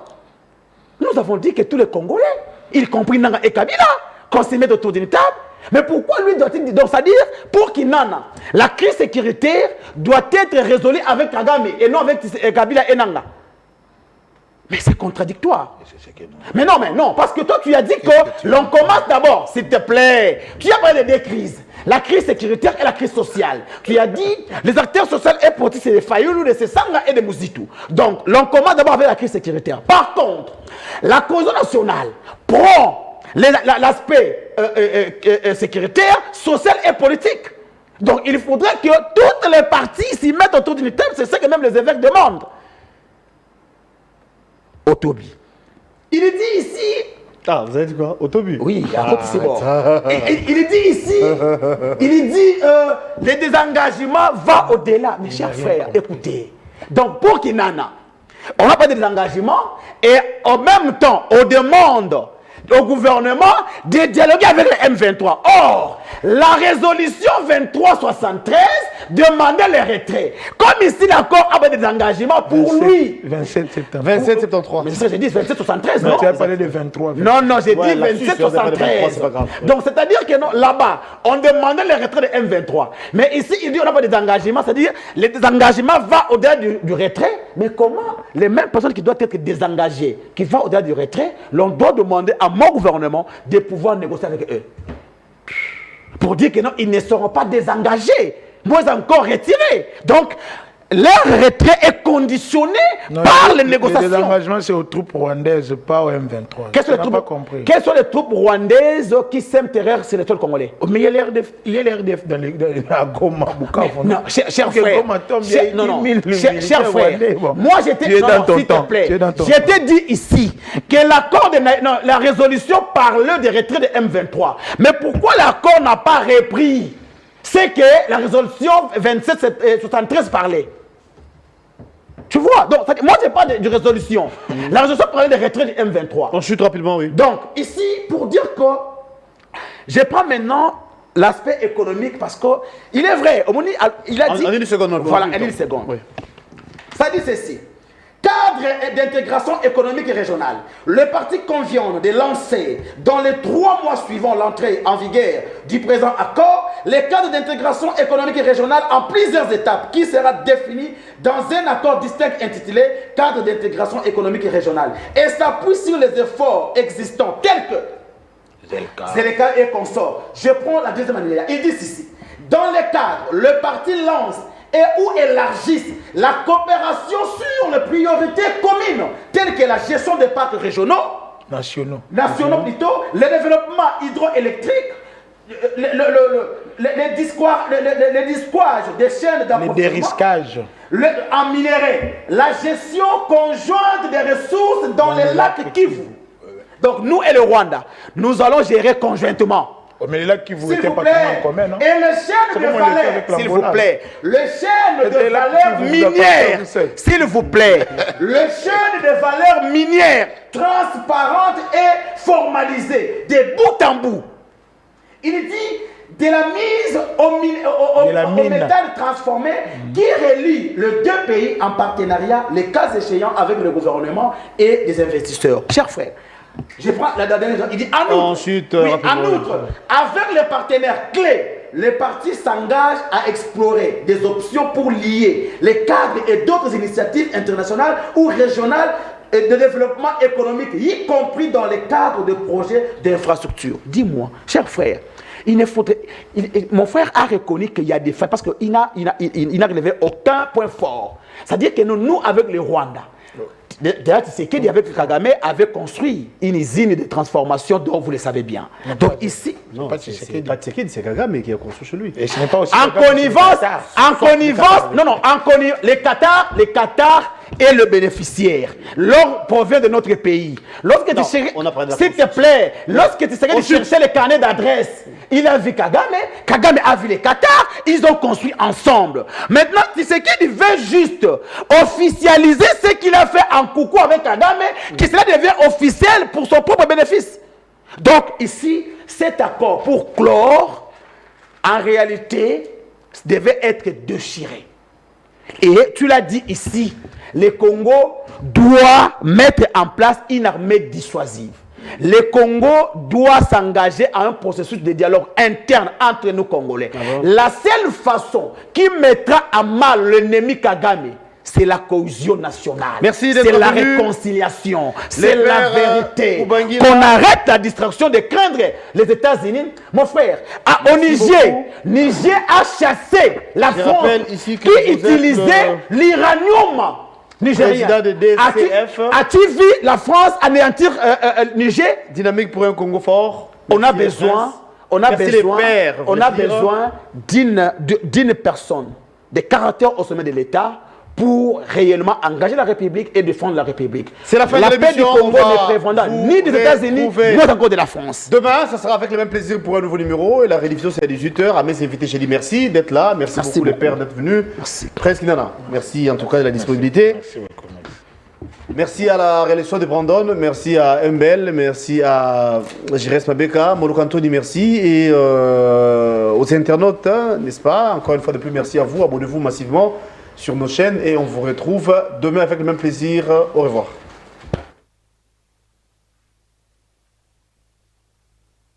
Nous avons dit que tous les Congolais, y compris Nanga et Kabila, qu'on se mette autour d'une table. Mais pourquoi lui doit-il dire? Donc, c'est-à-dire, pour Kinana, la crise sécuritaire doit être résolue avec Kagame et non avec Kabila et Nanga. Mais c'est contradictoire. Mais non, parce que toi tu as dit que l'on commence d'abord, s'il te plaît. Tu as parlé de deux crises, la crise sécuritaire et la crise sociale. Tu as dit les acteurs sociaux et politiques, c'est les Fayoulou, les Sessanga et les Mouzitou. Donc l'on commence d'abord avec la crise sécuritaire. Par contre, la cause nationale prend l'aspect sécuritaire, social et politique. Donc il faudrait que toutes les parties s'y mettent autour d'une table, c'est ce que même les évêques demandent. Otobi. Il dit ici. Ah, vous avez dit quoi? Otobi? Oui, c'est bon. Il dit ici. Il dit le désengagement va au-delà. Mes chers frères, écoutez. Donc pour Kinana, on n'a pas de désengagement et en même temps, on demande au gouvernement de dialoguer avec le M23. Or, la résolution 2373 demandait le retrait. Comme ici, l'accord a des engagements pour lui. 27 septembre. 2773. Mais c'est ça que j'ai dit, 2773, non? Tu as parlé de 23. Non, j'ai dit 2773. Donc, c'est-à-dire que là-bas, on demandait le retrait de M23. Mais ici, il dit qu'on n'a pas des engagements. C'est-à-dire, le désengagement va au-delà du retrait. Mais comment les mêmes personnes qui doivent être désengagées, qui vont au-delà du retrait, l'on doit demander à mon gouvernement de pouvoir négocier avec eux. Pour dire que non, ils ne seront pas désengagés, moins encore retirés. Donc, leur retrait est conditionné par les négociations. Le désengagement, c'est aux troupes rwandaises, pas au M23. Quelles sont les troupes rwandaises qui sèment terreur sur le sol congolais? Mais il y a l'RDF à Goma, Bukavu. Non, cher frère. Cher frère. Moi, j'étais dans ton temps. J'étais dit ici que l'accord de la résolution parle des retraits de M23. Mais pourquoi l'accord n'a pas repris? C'est que la résolution 2773 parlait. Tu vois, donc, moi je parle de résolution. La résolution parlait des retraits du M23. On chute rapidement, oui. Donc, ici, pour dire que je prends maintenant l'aspect économique, parce qu'il est vrai, il a dit... En une seconde. Voilà, en une seconde. Oui. Ça dit ceci. Cadre d'intégration économique et régionale. Le parti convient de lancer dans les 3 mois suivant l'entrée en vigueur du présent accord les cadres d'intégration économique et régionale en plusieurs étapes qui sera défini dans un accord distinct intitulé cadre d'intégration économique et régionale et s'appuie sur les efforts existants tels que Zeleka et consorts. Je prends la deuxième année. Il dit ceci. Dans les cadres, le parti lance et ou élargissent la coopération sur les priorités communes, telles que la gestion des parcs régionaux, nationaux plutôt, le développement hydroélectrique, les disquages des chaînes d'approvisionnement, les dérisquages en minerais, la gestion conjointe des ressources dans les lacs Kivu. Donc nous et le Rwanda, nous allons gérer conjointement. Mais les lacs Kivu étaient pas en commun, non? Et le chaîne de valeur, s'il vous plaît, le chaîne de valeur minière, s'il vous plaît, le chaîne de valeur minière transparente et formalisée, de bout en bout. Il dit de la mise au métal transformé qui relie les 2 pays en partenariat, les cas échéants avec le gouvernement et des investisseurs. Chers frères, je prends la dernière. Il dit en outre, avec les partenaires clés, les partis s'engagent à explorer des options pour lier les cadres et d'autres initiatives internationales ou régionales de développement économique, y compris dans les cadres de projets d'infrastructure. Dis-moi, cher frère, mon frère a reconnu qu'il y a des faits parce qu'il n'a relevé aucun point fort. C'est-à-dire que nous avec le Rwanda, d'ailleurs, Tshisekedi avec Kagame avait construit une usine de transformation dont vous le savez bien. Non, donc ici... Non, pas Tshisekedi, c'est Kagame qui a construit chez lui. Et ce n'est pas aussi en connivence, le Qatar est le bénéficiaire. L'or provient de notre pays. Lorsque tu s'il te plaît, lorsque tu cherchais le carnet d'adresse, il a vu Kagame, Kagame a vu le Qatar, ils ont construit ensemble. Maintenant, Tshisekedi veut juste officialiser ce qu'il a fait en coucou avec Kagame, que cela devient officiel pour son propre bénéfice. Donc ici, cet accord pour clore, en réalité, devait être déchiré. Et tu l'as dit ici, le Congo doit mettre en place une armée dissuasive. Le Congo doit s'engager à un processus de dialogue interne entre nous Congolais. La seule façon qui mettra à mal l'ennemi Kagame, c'est la cohésion nationale. Merci c'est la réconciliation. C'est la vérité. Qu'on arrête la distraction de craindre les États-Unis. Mon frère, au Niger a chassé la France qui utilisait l'uranium nigérien. As-tu vu la France anéantir Niger? Dynamique pour un Congo fort. On a besoin d'une personne de caractère au sommet de l'État pour réellement engager la République et défendre la République. C'est la fin de paix du Congo ne prévaudra ni des États-Unis, ni encore de la France. Demain, ça sera avec le même plaisir pour un nouveau numéro. Et la rédivision, c'est à 18h. À mes invités, j'ai dit merci d'être là. Merci beaucoup, les pères, d'être venus. Merci. Prince Kinana, merci en tout cas de la disponibilité. Merci beaucoup. Merci à la réalisation de Brandon, merci à Mbel, merci à Jires Mabeka, Molo Antoni, merci. Et aux internautes, hein, n'est-ce pas? Encore une fois de plus, merci à vous. Abonnez-vous massivement sur nos chaînes et on vous retrouve demain avec le même plaisir. Au revoir.